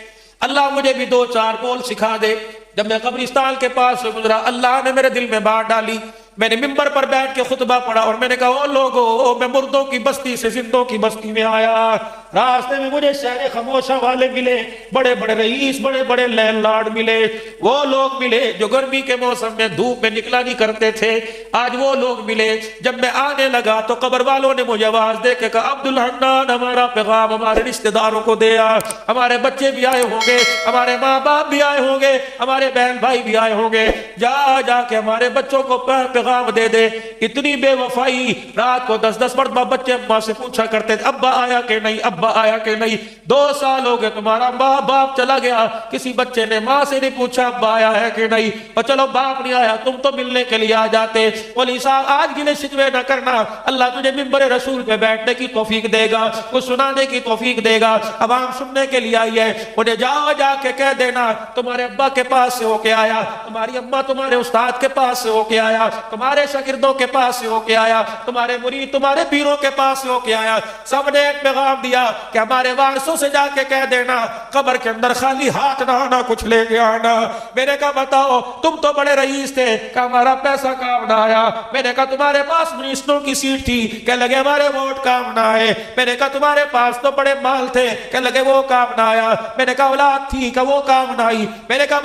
اللہ مجھے بھی 2-4 بول سکھا دے۔ جب میں قبرستان کے پاس سے گزرا، اللہ نے میرے دل میں بات ڈالی۔ میں نے ممبر پر بیٹھ کے خطبہ پڑھا اور میں نے کہا او لوگو، میں مردوں کی بستی سے زندوں کی بستی میں آیا۔ راستے میں مجھے شہر خاموشہ والے ملے، بڑے بڑے رئیس، بڑے بڑے لینڈ لارڈ ملے، وہ لوگ ملے جو گرمی کے موسم میں دھوپ میں نکلا نہیں کرتے تھے، آج وہ لوگ ملے۔ جب میں آنے لگا تو قبر والوں نے مجھے آواز دے کے کہا عبدالحنان ہمارا پیغام ہمارے رشتہ داروں کو دے آ، ہمارے بچے بھی آئے ہوں گے، ہمارے ماں باپ بھی آئے ہوں گے، ہمارے بہن بھائی بھی آئے ہوں گے، جا کے ہمارے بچوں کو پیغام دے دے۔ اتنی بے وفائی، رات کو 10-10 مرتبہ بچے اماں سے پوچھا کرتے تھے ابا آیا کہ نہیں، ابا آیا کہ نہیں۔ 2 سال ہو گئے تمہارا ماں باپ چلا گیا، کسی بچے نے ماں سے نہیں پوچھا ابا آیا ہے کہ نہیں، اور چلو باپ نہیں آیا تم تو ملنے کے لیے آ جاتے۔ ولی صاحب آج گلے شکوے نہ کرنا، اللہ تجھے ممبر رسول پہ بیٹھنے کی توفیق دے گا، کچھ سنانے کی توفیق دے گا۔ عوام سننے کے لیے آئی ہے، انہیں جا کے کہہ دینا تمہارے ابا کے پاس سے ہو کے آیا، تمہاری اماں تمہارے استاد کے پاس سے ہو کے آیا، تمہارے شاگردوں کے پاس سے ہو کے آیا، تمہارے مرید تمہارے پیروں کے پاس سے ہو کے آیا۔ سب نے ایک پیغام دیا کہ ہمارے وارثوں سے جا کے کہہ دینا قبر کے اندر خالی ہاتھ نہ آنا، کچھ لے کے آنا۔ میں نے کہا بتاؤ تم تو بڑے رئیس تھے، کہ ہمارا پیسہ کام نہ آیا۔ میں نے کہا تمہارے پاس منسٹروں کی سیٹ تھی، کہ لگے ہمارے ووٹ کام نہ آئے۔ میں نے کہا تمہارے پاس تو بڑے مال تھے، کہ لگے وہ کام نہ آیا۔ میں نے کہا اولاد تھی، کہ وہ کام نہ آئی۔ میں نے کہا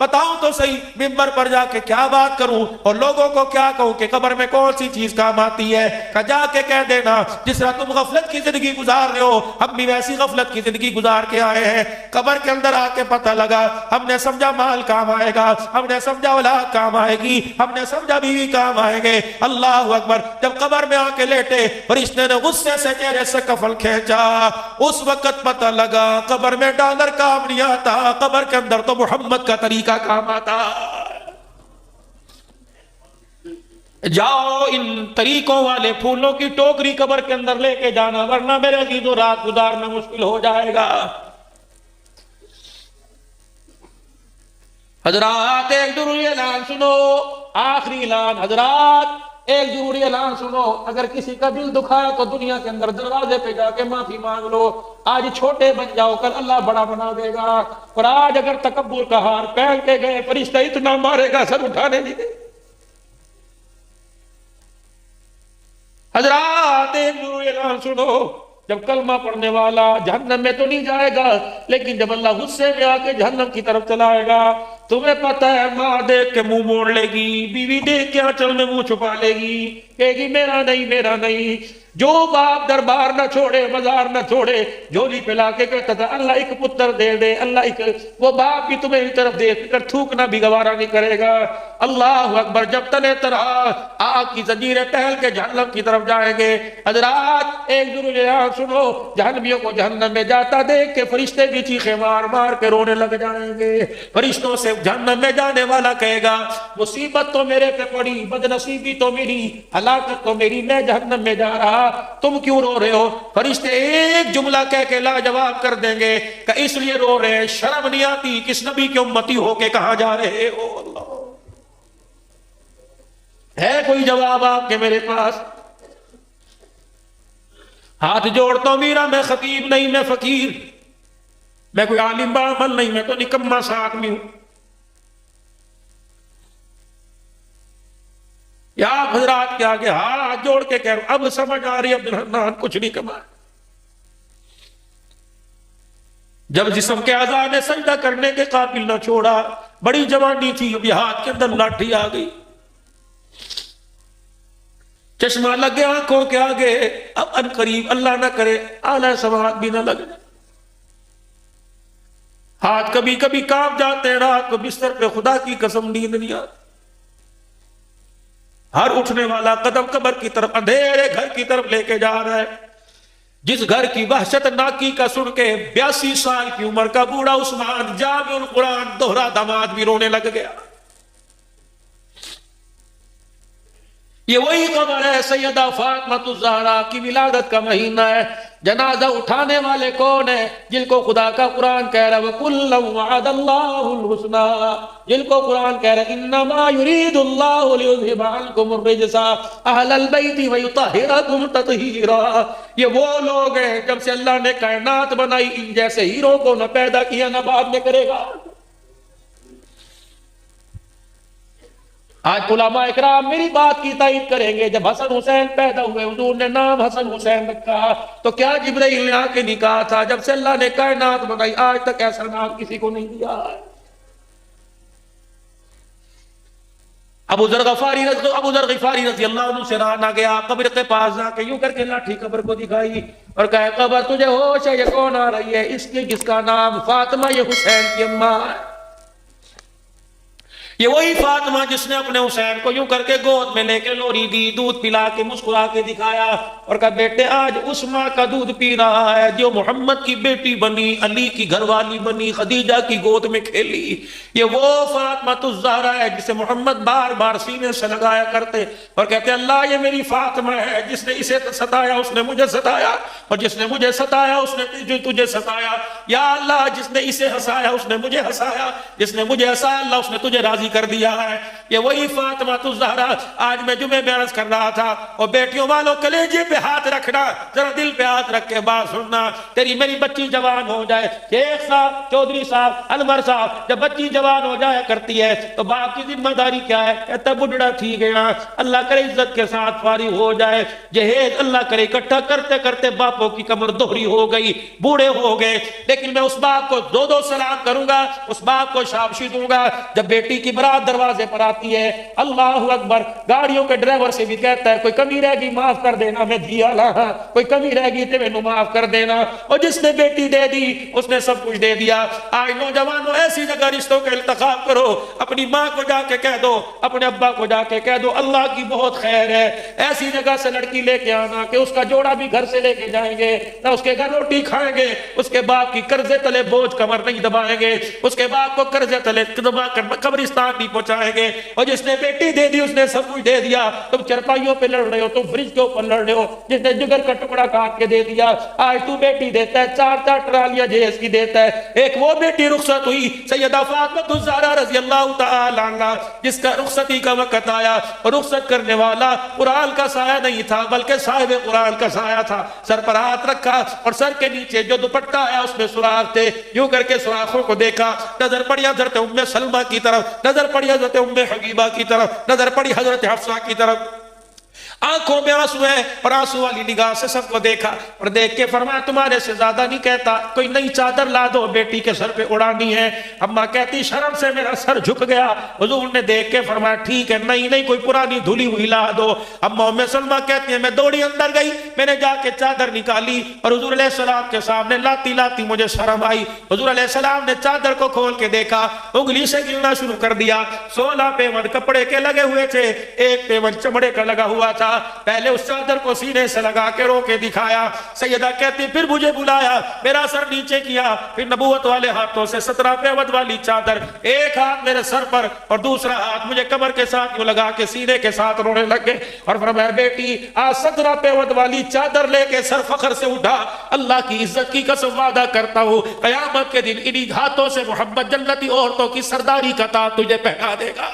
بتاؤ تو صحیح، ممبر پر جا کے کیا بات کروں اور لوگوں کو کیا کہوں کہ قبر میں کون سی چیز کام آتی ہے؟ کہ جا کے کہہ دینا جس طرح تم غفلت کی زندگی گزار رہے ہو، ہم بھی ویسی غفلت کی زندگی گزار کے آئے ہیں۔ قبر کے اندر آ کے پتہ لگا، ہم نے سمجھا مال کام آئے گا، ہم نے سمجھا اولاد کام آئے گی، ہم نے سمجھا بیوی کام آئیں گے۔ اللہ اکبر! جب قبر میں آ کے لیٹے فرشتے نے غصے سے چہرے سے کفن کھینچا، اس وقت پتہ لگا قبر میں ڈالر کام نہیں آتا، قبر کے اندر تو محمد کا طریقہ کام آتا۔ جاؤ ان طریقوں والے پھولوں کی ٹوکری قبر کے اندر لے کے جانا، ورنہ میرے عزیزو رات گزارنا مشکل ہو جائے گا۔ حضرات ایک ضروری اعلان سنو، آخری اعلان حضرات ایک ضروری اعلان سنو، اگر کسی کا دل دکھایا تو دنیا کے اندر دروازے پہ جا کے معافی مانگ لو۔ آج چھوٹے بن جاؤ، کل اللہ بڑا بنا دے گا۔ اور آج اگر تکبر کا ہار پہن کے گئے، فرشتہ اتنا مارے گا سر اٹھانے نہیں دے۔ حضرات ایک ضروری اعلان سنو، جب کلمہ پڑھنے والا جہنم میں تو نہیں جائے گا، لیکن جب اللہ غصے میں آ کے جہنم کی طرف چلائے گا، تمہیں پتہ ہے ماں دیکھ کے منہ موڑ لے گی، بیوی دیکھ کے آنچل میں منہ چھپا لے گی، کہے گی میرا نہیں میرا نہیں۔ جو باپ دربار نہ چھوڑے مزار نہ چھوڑے، جھولی پلا کے کہتا تھا اللہ ایک پتر دے دے، اللہ ایک، وہ باپ بھی تمہیں طرف دیکھ کر تھوکنا بھی گوارا نہیں کرے گا۔ اللہ اکبر، جب تنے طرح آگ کی زنجیریں پہل کے جہنم کی طرف جائیں گے۔ حضرات ایک ضرور یہاں سنو، جہنمیوں کو جہنم میں جاتا دیکھ کے فرشتے بھی چیخیں مار مار کے رونے لگ جائیں گے۔ فرشتوں سے جہنم میں جانے والا کہے گا مصیبت تو میرے پہ پڑی، بدنصیبی تو میری، ہلاکت تو میری، میں جہنم میں جا رہا، تم کیوں رو رہے ہو؟ فرشتے ایک جملہ کہہ کے لاجواب کر دیں گے کہ اس لیے رو رہے ہیں، شرم نہیں آتی کس نبی کی امتی ہو کے کہاں جا رہے ہو؟ اللہ، ہے کوئی جواب آپ کے میرے پاس؟ ہاتھ جوڑتا ہوں میرا، میں خطیب نہیں، میں فقیر، میں کوئی عالم بعمل نہیں، میں تو نکما سا آدمی ہوں۔ یا آپ حضرات کے آگے ہاتھ جوڑ کے کہہ رہا ہوں، اب سمجھ آ رہی عبد الحنان کچھ نہیں کمایا۔ جب جسم کے اعضاء نے سجدہ کرنے کے قابل نہ چھوڑا، بڑی جوانی تھی، ابھی ہاتھ کے اندر لاٹھی آ گئی، چشمہ لگ گیا آنکھوں کے آگے، اب ان قریب اللہ نہ کرے اعلی سماعت بھی نہ لگ جائے۔ ہاتھ کبھی کبھی کانپ جاتے ہیں، رات کو بستر پہ خدا کی قسم نیند نہیں آتی، ہر اٹھنے والا قدم قبر کی طرف، اندھیرے گھر کی طرف لے کے جا رہا ہے۔ جس گھر کی وحشت ناکی کا سن کے 82 سال کی عمر کا بوڑھا عثمان جامع القرآن دوہرا داماد بھی رونے لگ گیا۔ یہ وہی قبر ہے، سیدہ فاطمہ الزہرا کی ولادت کا مہینہ ہے۔ جنازہ اٹھانے والے کون ہیں؟ جن کو خدا کا قرآن کہہ رہا ہے وَكُلًّا وَعَدَ اللَّهُ الْحُسْنَىٰ، جن کو قرآن کہہ رہا ہے إِنَّمَا يُرِيدُ اللَّهُ لِيُذْهِبَ عَنْكُمُ الرِّجْسَ أَهْلَ الْبَيْتِ وَيُطَهِّرَكُمْ تَطْهِيرًا۔ یہ وہ لوگ ہیں جب سے اللہ نے کائنات بنائی، ان جیسے ہیروں کو نہ پیدا کیا نہ بعد میں کرے گا۔ آج علماء اکرام میری بات کی تائید کریں گے، جب حسن حسین پیدا ہوئے حضور نے نام حسن حسین رکھا، تو کیا جبرائیل نے آ کے نہیں کہا تھا جب سے اللہ نے کائنات بنائی آج تک ایسا نام کسی کو نہیں دیا ہے؟ ابو ذر غفاری رضی اللہ عنہ سے رہا نہ گیا، قبر کے پاس جا کے یوں کر کے لاٹھی قبر کو دکھائی اور کہا قبر تجھے ہوش ہے؟ یہ کون آ رہی ہے؟ اس کی جس کا نام فاطمہ، یہ حسین کی اماں ہے۔ یہ وہی فاطمہ جس نے اپنے حسین کو یوں کر کے گود میں لے کے لوری دی، دودھ پلا کے مسکرا کے دکھایا اور کہا بیٹے آج اس ماں کا دودھ پی رہا ہے جو محمد کی بیٹی بنی، علی کی گھر والی بنی، خدیجہ کی گود میں کھیلی۔ یہ وہ فاطمہ الزہرا ہے جسے محمد بار بار سینے سے لگایا کرتے اور کہتے اللہ یہ میری فاطمہ ہے، جس نے اسے ستایا اس نے مجھے ستایا، اور جس نے مجھے ستایا اس نے تجھے ستایا۔ یا اللہ جس نے اسے ہنسایا اس نے مجھے ہنسایا، جس نے مجھے ہنسایا اللہ اس نے تجھے راضی کر دیا ہے۔ یہ وہی فاطمہ الزہرا۔ آج میں جمعے میں عرض کر رہا تھا، اور بیٹیوں والوں کلیجے پہ ہاتھ رکھنا، ذرا دل پہ ہاتھ رکھ کے بات سننا، تیری میری بچی جوان ہو جائے، شیخ صاحب، چودھری صاحب، انور صاحب، جب بچی جوان ہو جایا کرتی ہے تو باپ کی ذمہ داری کیا ہے؟ کہتا بڈھڑا تھی گیا، اللہ کرے عزت کے ساتھ فارغ ہو جائے، جہیز اللہ کرے اکٹھا کرتے کرتے باپوں کی کمر دوہری ہو گئی، بوڑھے ہو گئے، لیکن میں اس باپ کو دو سلام کروں گا، اس باپ کو شاباشی دوں گا۔ جب بیٹی کی برات دروازے پر آتی ہے، اللہ اکبر، گاڑیوں کے ڈرائیور سے بھی کہتا ہے کوئی کمی رہ گئی معاف کر دینا، میں دیا لاہا، کوئی کمی رہ گئی تو میں معاف کر دینا، اور جس نے بیٹی دے دی اس نے سب کچھ دے دیا۔ آج نوجوانوں ایسی جگہ رشتوں کا التخاب کرو، اپنی ماں کو جا کے کہہ دو، اپنے ابا کو جا کے کہہ دو اللہ کی بہت خیر ہے، ایسی جگہ سے لڑکی لے کے آنا کہ اس کا جوڑا بھی گھر سے لے کے جائیں گے، نہ اس کے گھر روٹی کھائیں گے، اس کے باپ کی قرضے تلے بوجھ کمر نہیں دبائیں گے، اس کے باپ کو قرضے تلے دبا کر قبرستان نہیں پہنچائیں گے، اور جس نے بیٹی دے دی اس نے سب کچھ دے دیا۔ تم چرپائیوں پہ لڑ رہے ہو، تم فریج کے اوپر لڑ رہے ہو، جس نے جگر کا ٹکڑا کاٹ کے دے دیا، آج تو بیٹی دیتا ہے، 4 ٹرالیاں جہیز کی دیتا ہے۔ ایک وہ بیٹی رخصت ہوئی سیدہ فاطمہ الزہرا رضی اللہ تعالی عنہا، جس کا رخصتی کا وقت آیا، اور رخصت کرنے والا قرآن کا سایہ نہیں تھا بلکہ صاحب قرآن کا سایہ تھا۔ سر پر ہاتھ رکھا اور سر کے نیچے جو دوپٹہ آیا اس میں سوراخ تھے، یوں کر کے سوراخوں کو دیکھا، نظر پڑی حضرت ام سلمہ کی طرف، نظر پڑی حضرت ام حبیبہ کی طرف، نظر پڑی حضرت حفصہ کی طرف۔ آنکھوں میں آنسو ہے اور آنسو والی نگاہ سے سب کو دیکھا اور دیکھ کے فرمایا تمہارے سے زیادہ نہیں کہتا، کوئی نئی چادر لا دو، بیٹی کے سر پہ اڑانی ہے۔ اماں کہتی شرم سے میرا سر جھک گیا۔ حضور نے دیکھ کے فرمایا ٹھیک ہے، نہیں کوئی پرانی دھلی ہوئی لا دو۔ اماں ام سلمہ کہتی ہے میں دوڑی اندر گئی، میں نے جا کے چادر نکالی اور حضور علیہ السلام کے سامنے لاتی لاتی مجھے شرم آئی۔ حضور علیہ السلام نے چادر کو کھول کے دیکھا، انگلی سے گلنا شروع کر دیا۔ 16 پیوند کپڑے کے لگے ہوئے تھے، ایک پیوند چمڑے کا لگا ہوا تھا۔ پہلے اس چادر کو سینے سے لگا کے رو کے دکھایا۔ سیدہ کہتی پھر مجھے بلایا، میرا سر نیچے کیا، پھر نبوت والے ہاتھوں سے 17 پیوند والی چادر، ایک ہاتھ میرے سر پر اور دوسرا ہاتھ مجھے کمر کے ساتھ یوں لگا کے سینے کے ساتھ رونے لگے اور فرمایا بیٹی آج 17 پیوند والی چادر لے کے سر فخر سے اٹھا، اللہ کی عزت کی قسم وعدہ کرتا ہوں قیامت کے دن انہی ہاتھوں سے محمد جنتی عورتوں کی سرداری کا تاج تجھے پہنا دے گا۔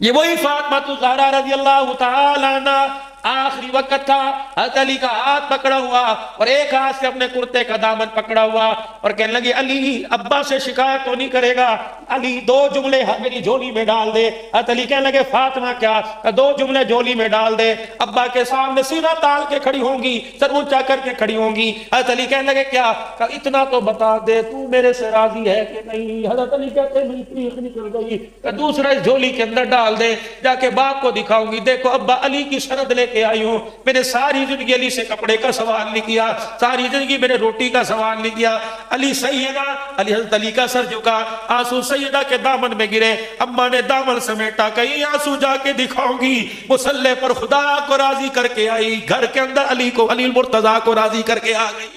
یہ وہی فاطمہ الزہرا رضی اللہ تعالی عنہ، آخری وقت تھا، حضرت علی کا ہاتھ پکڑا ہوا اور ایک ہاتھ سے اپنے کرتے کا دامن پکڑا ہوا اور کہنے لگی علی ابا سے شکایت تو نہیں کرے گا، علی 2 جملے میری جھولی میں ڈال دے۔ حضرت علی کہنے لگے فاطمہ کیا؟ 2 جملے جھولی میں ڈال دے، ابا کے سامنے سینہ تال کے کھڑی ہوں گی، سر اونچا کر کے کھڑی ہوں گی۔ حضرت علی کہنے لگے کیا؟ کہ اتنا تو بتا دے تو میرے سے راضی ہے کہ نہیں؟ حضرت علی کہتے میری تیخ نکل گئی، کہ دوسرا اس جھولی کے اندر ڈال دے، جا کے باپ کو دکھاؤں گی، دیکھو ابا علی کی شرط لے کے آئی ہوں، میں نے ساری زندگی علی سے کپڑے کا سوال نہیں کیا، ساری زندگی میں نے روٹی کا سوال نہیں کیا۔ علی سیدہ، علی حضرت علی کا سر جھکا، آنسو سیدہ کے دامن میں گرے، اماں نے دامن سمیٹا، کہیں آنسو جا کے دکھاؤں گی، مصلی پر خدا کو راضی کر کے آئی، گھر کے اندر علی المرتضیٰ کو راضی کر کے آ گئی۔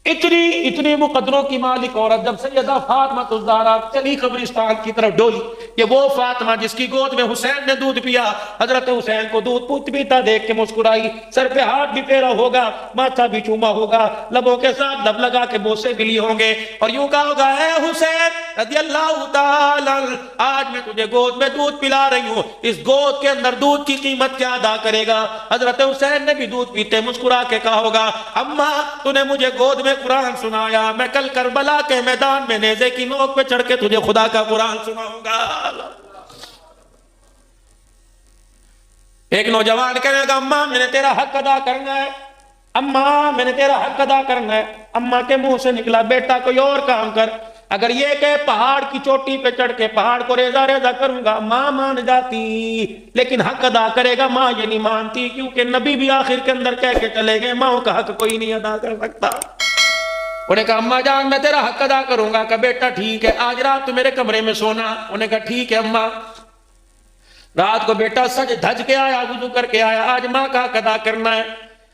اتنی مقدروں کی مالک عورت جب سیدہ فاطمہ الزہرا چلی قبرستان کی طرف ڈولی، یہ وہ فاطمہ جس کی گود میں حسین نے دودھ پیا، حضرت حسین کو دودھ پیتا دیکھ کے مسکرائی، سر پہ ہاتھ بھی پھیرا ہوگا، ماتھا بھی چوما ہوگا، لبوں کے ساتھ لب لگا کے بوسے بھی لیے ہوں گے اور یوں کہا ہوگا اے حسین رضی اللہ تعالی آج میں تجھے گود میں دودھ پلا رہی ہوں، اس گود کے اندر دودھ کی قیمت کیا ادا کرے گا؟ حضرت حسین نے بھی دودھ پیتے مسکرا کے کہا ہوگا اماں تو نے مجھے گود میں قرآن سنایا، میں کل کربلا کے میدان میں نیزے کی نوک پہ چڑھ کے تجھے خدا کا قرآن سناؤں گا۔ ایک نوجوان کہنے لگا اماں میں نے تیرا حق ادا کرنا ہے، اماں میں نے تیرا حق ادا کرنا ہے۔ اماں کے منہ سے نکلا بیٹا کوئی اور کام کر، اگر یہ کہ پہاڑ کی چوٹی پہ چڑھ کے پہاڑ کو ریزہ ریزہ کروں گا ماں مان جاتی، لیکن حق ادا کرے گا ماں یہ نہیں مانتی، کیونکہ نبی بھی آخر کے اندر کہہ کے چلے گئے ماں کا حق کوئی نہیں ادا کر سکتا۔ انہیں کہا اماں جان میں تیرا حق ادا کروں گا، کہ بیٹا ٹھیک ہے آج رات تو میرے کمرے میں سونا۔ انہیں کہا ٹھیک ہے اماں۔ رات کو بیٹا سج دھج کے آیا، وضو کر کے آیا، آج ماں کا حق ادا کرنا ہے۔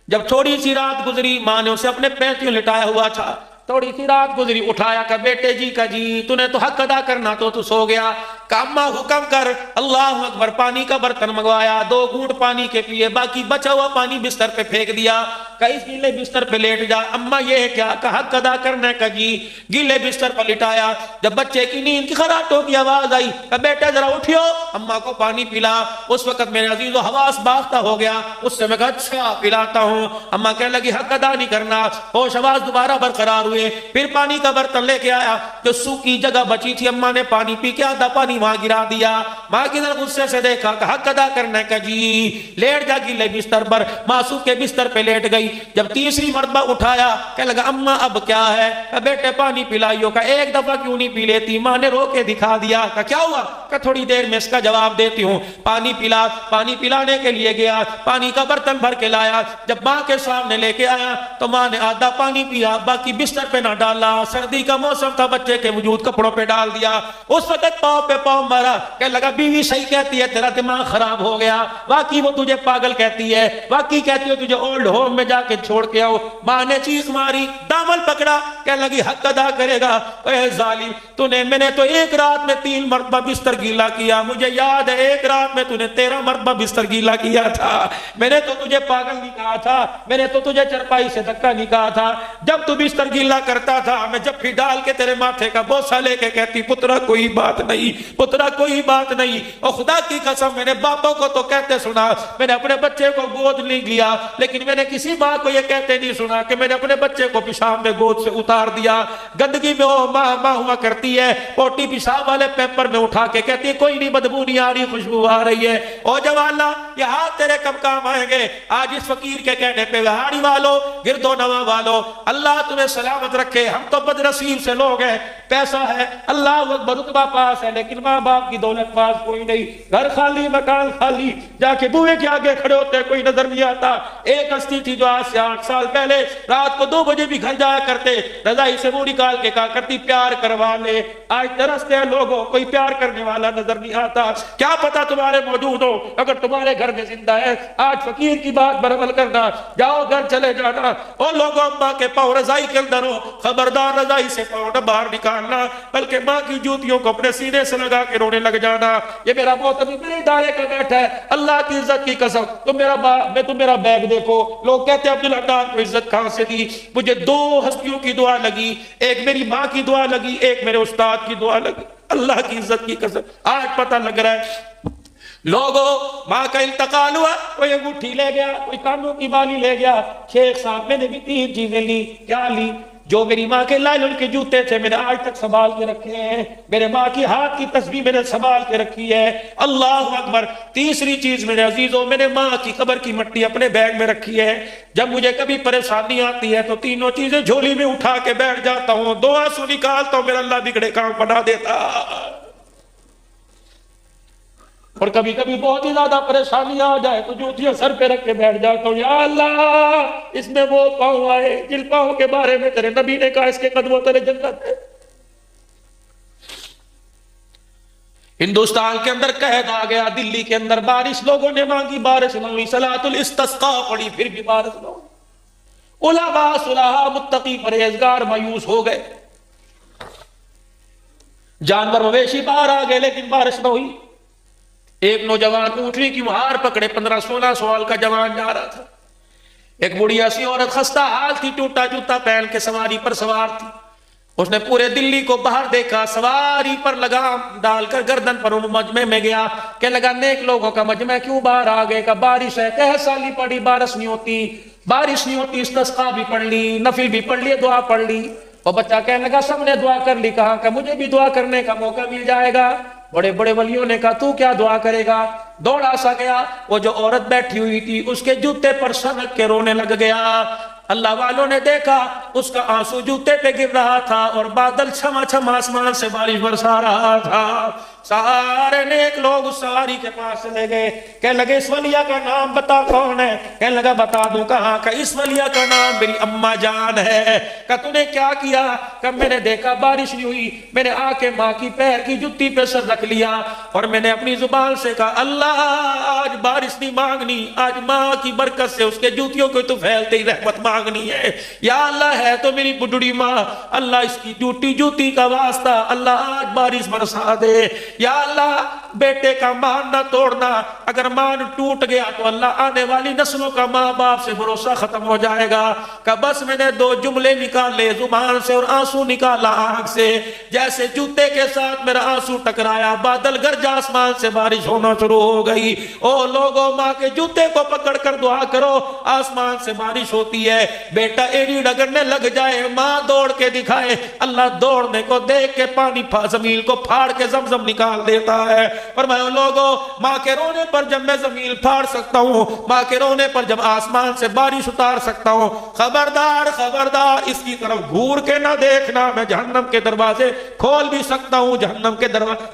جب تھوڑی سی رات گزری، ماں نے اسے اپنے پینتیوں لٹایا ہوا تھا، تھوڑی سی رات گزری اٹھایا کہ بیٹے جی کا جی تو نے تو حق ادا کرنا تو سو گیا۔ کہ اماں حکم کر، اللہ اکبر، پانی کا برتن منگوایا، 2 گھونٹ پانی کے پیے، باقی بچا ہوا پانی بستر پہ پھینک دیا، کہ اس گیلے بستر پہ لیٹ جا۔ اماں یہ ہے کیا؟ کہ حق ادا کرنا ہے۔ کہ جی۔ گیلے بستر پر لٹایا، جب بچے کی نیند کی خراٹوں کی آواز آئی کہ بیٹا ذرا اٹھیو اماں کو پانی پلا۔ اس وقت میرے عزیز و حواس باختہ ہو گیا، اس سے میں کہا اچھا پلاتا ہوں۔ اماں کہنے لگی حق ادا نہیں کرنا، ہوش حواس دوبارہ برقرار ہوئے، پھر پانی کا برتن لے کے آیا، جو سوکھی جگہ بچی تھی اماں نے پانی پی کے آدھا پانی وہاں گرا دیا۔ ماں کی طرف غصے سے دیکھا کہ حق ادا کرنا ہے۔ کہ جی لیٹ جا گیلے بستر پر، ماں سوکھے بستر پہ لیٹ گئی۔ جب تیسری مرتبہ اٹھایا کہنے لگا اماں اب کیا ہے؟ کہ بیٹے پانی پلائیو۔ کہ ایک دفعہ کیوں نہیں پی لیتی؟ ماں نے رو کے دکھا دیا۔ کہ کیا ہوا؟ کہ تھوڑی دیر میں اس کا جواب دیتی ہوں۔ پانی پلا، پانی پلانے کے لیے گیا، پانی کا برتن بھر کے لایا، جب ماں کے سامنے لے کے آیا تو ماں نے آدھا پانی پیا، باقی بستر پہ نہ ڈالا، سردی کا موسم تھا، بچے کے وجود کپڑوں پہ ڈال دیا۔ اس وقت پاؤں پہ پاؤں مارا، کہنے لگا بیوی صحیح کہتی ہے، تیرا دماغ خراب ہو گیا، واقعی وہ تجھے پاگل کہتی ہے، واقعی کہتی ہے تجھے اولڈ ہوم میں جا کے چھوڑ کے آؤ۔ ماں نے چیخ ماری، دامن پکڑا، کہنے لگی حق ادا کرے گا۔ اے ظالم میں نے تو ایک رات میں 3 مرتبہ بستر گیلا کیا، مجھے یاد ہے ایک رات میں تو نے 13 مرتبہ بستر گیلا کیا تھا۔ میں نے تو تجھے پاگل نہیں کہا تھا، میں نے تو تجھے چرپائی سے دھکا نہیں کہا تھا، جب تو بستر گیلا کرتا تھا میں جب بھی ڈال کے تیرے ماتھے کا بوسہ لے کے کہتی پترا کوئی بات نہیں، پترا کوئی بات نہیں، اور خدا کی قسم میں نے باپوں کو تو کہتے سنا میں نے اپنے بچے کو گود نہیں لیا، لیکن میں نے کسی ماں کو یہ کہتے نہیں سنا کہ میں نے اپنے بچے کو پیشاب میں گود سے اتار دیا۔ گندگی میں وہ ماں ہوا کرتی ہے، پوٹی پیشاب والے پیپر میں اٹھا کے کہتی ہے کوئی نہیں، بدبو نہیں آ رہی، خوشبو آ رہی ہے۔ او جوالا یہ ہاتھ تیرے کب کام آئیں گے؟ آج اس فقیر کے کہنے پہ وہاڑی والو، گرد و نواح والو، اللہ تمہیں سلامت رکھے، ہم تو بد نصیب سے لوگ ہیں، پیسہ ہے، اللہ اکبر، رتبہ پاس ہے، لیکن ماں باپ کی دولت پاس کوئی نہیں، گھر خالی، مکان خالی، جا کے بوئے کے آگے کھڑے ہوتے کوئی نظر نہیں آتا۔ ایک ہستی تھی جو آج سے 8 سال پہلے رات کو 2 بجے بھی گھر جایا کرتے، رضائی سے منہ نکال کے کہا کرتی پیار کروا لے۔ آج ترستے ہیں لوگوں، کوئی پیار کرنے والا نظر نہیں آتا۔ کیا پتا تمہارے موجود ہو، اگر تمہارے گھر میں زندہ ہے، آج فقیر کی بات پر عمل کرنا، جاؤ گھر چلے جانا۔ اور لوگوں ماں کے پاؤں رضائی کے اندر ہو، خبردار رضائی سے پاؤں نہ باہر نکالنا، بلکہ ماں کی جوتیوں کو اپنے سینے سے لگا کے رونے لگ جانا۔ یہ میرا محترم میرے ادارے کا بیٹھا ہے، اللہ کی عزت کی قسم، تم میرا بیگ دیکھو، لوگ کہتے ہیں عبدالعدنان کو عزت کہاں سے دی؟ مجھے 2 ہستیوں کی دعا لگی، ایک میری ماں کی دعا لگی، ایک میرے استاد کی دعا لگی، اللہ کی عزت کی قسم۔ آج پتہ لگ رہا ہے لوگوں، ماں کا انتقال ہوا، کوئی انگوٹھی لے گیا، کوئی کانوں کی بالی لے گیا۔ شیخ صاحب میں نے بھی 3 چیزیں لی، کیا لی؟ جو میری ماں کے لائلن کے جوتے تھے میں نے آج تک سنبھال کے رکھے ہیں، میرے ماں کی ہاتھ کی تسبیح میں نے سنبھال کے رکھی ہے، اللہ اکبر۔ تیسری چیز میرے عزیزوں، میں نے ماں کی قبر کی مٹی اپنے بیگ میں رکھی ہے، جب مجھے کبھی پریشانی آتی ہے تو تینوں چیزیں جھولی میں اٹھا کے بیٹھ جاتا ہوں، 2 آنسو نکالتا ہوں، میرا اللہ بگڑے کام بنا دیتا۔ اور کبھی کبھی بہت ہی زیادہ پریشانی آ جائے تو جوتیاں سر پہ رکھ کے بیٹھ جاتا ہوں، یا اللہ اس میں وہ پاؤں آئے جن پاؤں کے بارے میں تیرے نبی نے کہا اس کے قدموں تیرے جنت ہے۔ ہندوستان کے اندر قحط آ گیا، دلی کے اندر بارش، لوگوں نے مانگی بارش نہ ہوئی، صلاۃ الاستسقاء پڑھی پھر بھی بارش نہ ہوئی، علماء صلحاء متقی پرہیزگار مایوس ہو گئے، جانور مویشی باہر آ گئے لیکن بارش نہ ہوئی۔ ایک نوجوان اونٹنی کی مہار پکڑے، 15-16 سال کا جوان جا رہا تھا، ایک بڑھیا سی عورت خستہ حال تھی، ٹوٹا جوتا پہن کے سواری پر سوار تھی، اس نے پورے دلی کو باہر دیکھا، سواری پر لگام ڈال کر گردن پر ان مجمع میں گیا، کہ لگا نیک لوگوں کا مجمع کیوں باہر آ گئے؟ کہ بارش ہے، قحط سالی پڑی، بارش نہیں ہوتی، استسقاء بھی پڑھ لی، نفل بھی پڑھ لی، دعا پڑھ لی۔ وہ بچہ کہنے لگا سب نے دعا کر لی، کہا کہ مجھے بھی دعا کرنے کا موقع مل جائے گا۔ بڑے بڑے ولیوں نے کہا تو کیا دعا کرے گا؟ دوڑا سا گیا، وہ جو عورت بیٹھی ہوئی تھی اس کے جوتے پر سنک کے رونے لگ گیا۔ اللہ والوں نے دیکھا اس کا آنسو جوتے پہ گر رہا تھا اور بادل چھما چھما آسمان سے بارش برسا رہا تھا۔ سارے نیک لوگ اس سواری کے پاس چلے گئے، کہنے لگے اس ولیہ کا نام بتا کون ہے؟ کہنے لگا بتا دوں، کہاں؟ کہ اس ولیہ کا نام میری اماں جان ہے۔ کہ تو نے کیا کیا؟ کہ میں نے دیکھا بارش نہیں ہوئی، میں نے آ کے ماں کی پیر کی جوتی پہ سر رکھ لیا اور میں نے اپنی زبان سے کہا اللہ آج بارش نہیں مانگنی، آج ماں کی برکت سے اس کے جوتیوں کو تو پھیلتے ہی رحمت مانگنی ہے۔ یا اللہ ہے تو میری بڈڑی ماں، اللہ اس کی جوتی کا واسطہ، اللہ آج بارش برسا دے۔ یا اللہ بیٹے کا مان نہ توڑنا، اگر مان ٹوٹ گیا تو اللہ آنے والی نسلوں کا ماں باپ سے بھروسہ ختم ہو جائے گا۔ کہ بس میں نے 2 جملے نکالے زبان سے اور آنسو نکالا آنکھ سے، جیسے جوتے کے ساتھ میرا آنسو ٹکرایا بادل گرجا، آسمان سے بارش ہونا شروع ہو گئی۔ او لوگوں ماں کے جوتے کو پکڑ کر دعا کرو، آسمان سے بارش ہوتی ہے۔ بیٹا ایڑی ڈگرنے لگ جائے، ماں دوڑ کے دکھائے، اللہ دوڑنے کو دیکھ کے پانی زمین کو پھاڑ کے زمزم نکال دیتا ہے۔ اور میں لوگوں ماں کے رونے پر جب میں زمین پھاڑ سکتا ہوں، ماں کے رونے پر جب آسمان سے بارش اتار سکتا ہوں، خبردار خبردار اس کی طرف گھور کے نہ دیکھنا، میں جہنم کے دروازے کھول بھی سکتا ہوں،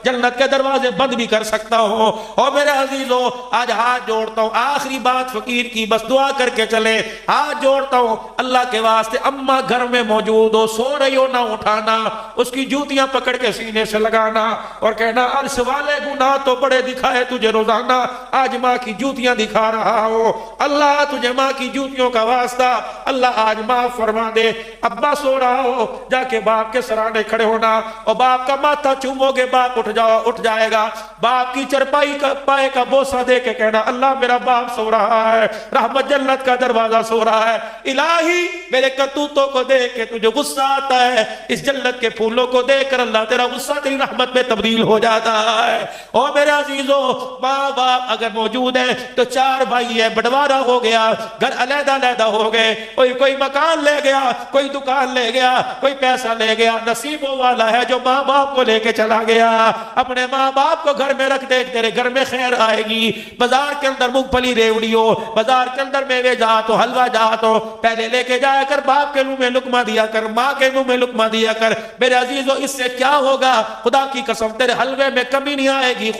جنت کے دروازے بند بھی کر سکتا ہوں۔ اور میرے عزیزوں آج ہاتھ جوڑتا ہوں، آخری بات فقیر کی بس دعا کر کے چلے، ہاتھ جوڑتا ہوں اللہ کے واسطے، اماں گھر میں موجود ہو، سو رہی ہو، نہ اٹھانا، اس کی جوتیاں پکڑ کے سینے سے لگانا اور کہنا عرش والے گناہ تو بڑے دکھائے تجھے روزانہ، آج ماں کی جوتیاں دکھا رہا ہو، اللہ تجھے ماں کی جوتیوں کا واسطہ، اللہ آج معاف فرما دے۔ ابا سو رہا ہو، جا کے باپ کے سرانے کھڑے ہونا اور باپ کا ماتھا چومو گے، باپ اٹھ جائے گا، باپ کی چرپائی کا پائے کا بوسہ دے کے کہنا اللہ میرا باپ سو رہا ہے، رحمت جنت کا دروازہ سو رہا ہے، الہی میرے کرتوتوں کو دیکھ کے تجھے غصہ آتا ہے، اس جنت کے پھولوں کو دیکھ کر اللہ تیرا غصہ تیری رحمت میں تبدیل ہو جائے۔ جاتا ہے۔ او میرے عزیزو، ماں باپ اگر موجود ہے تو 4 بھائی ہے، بٹوارا ہو گیا، گھر علیحدہ علیحدہ ہو گئے، کوئی مکان لے گیا، کوئی دکان لے گیا، کوئی پیسہ لے گیا۔ نصیبوں والا ہے جو ماں باپ کو لے کے چلا گیا۔ اپنے ماں باپ کو گھر میں رکھ دے، تیرے گھر میں خیر آئے گی۔ بازار کے اندر مونگ پھلی ریوڑی ہو، بازار کے اندر میوے جات ہو، حلوہ جات ہو، پہلے لے کے جایا کر، باپ کے منہ میں لقمہ دیا کر، ماں کے منہ میں لقمہ دیا کر۔ میرے عزیزو، اس سے کیا ہوگا؟ خدا کی قسم تیرے حلوے میں کمی نہیں آئے گی۔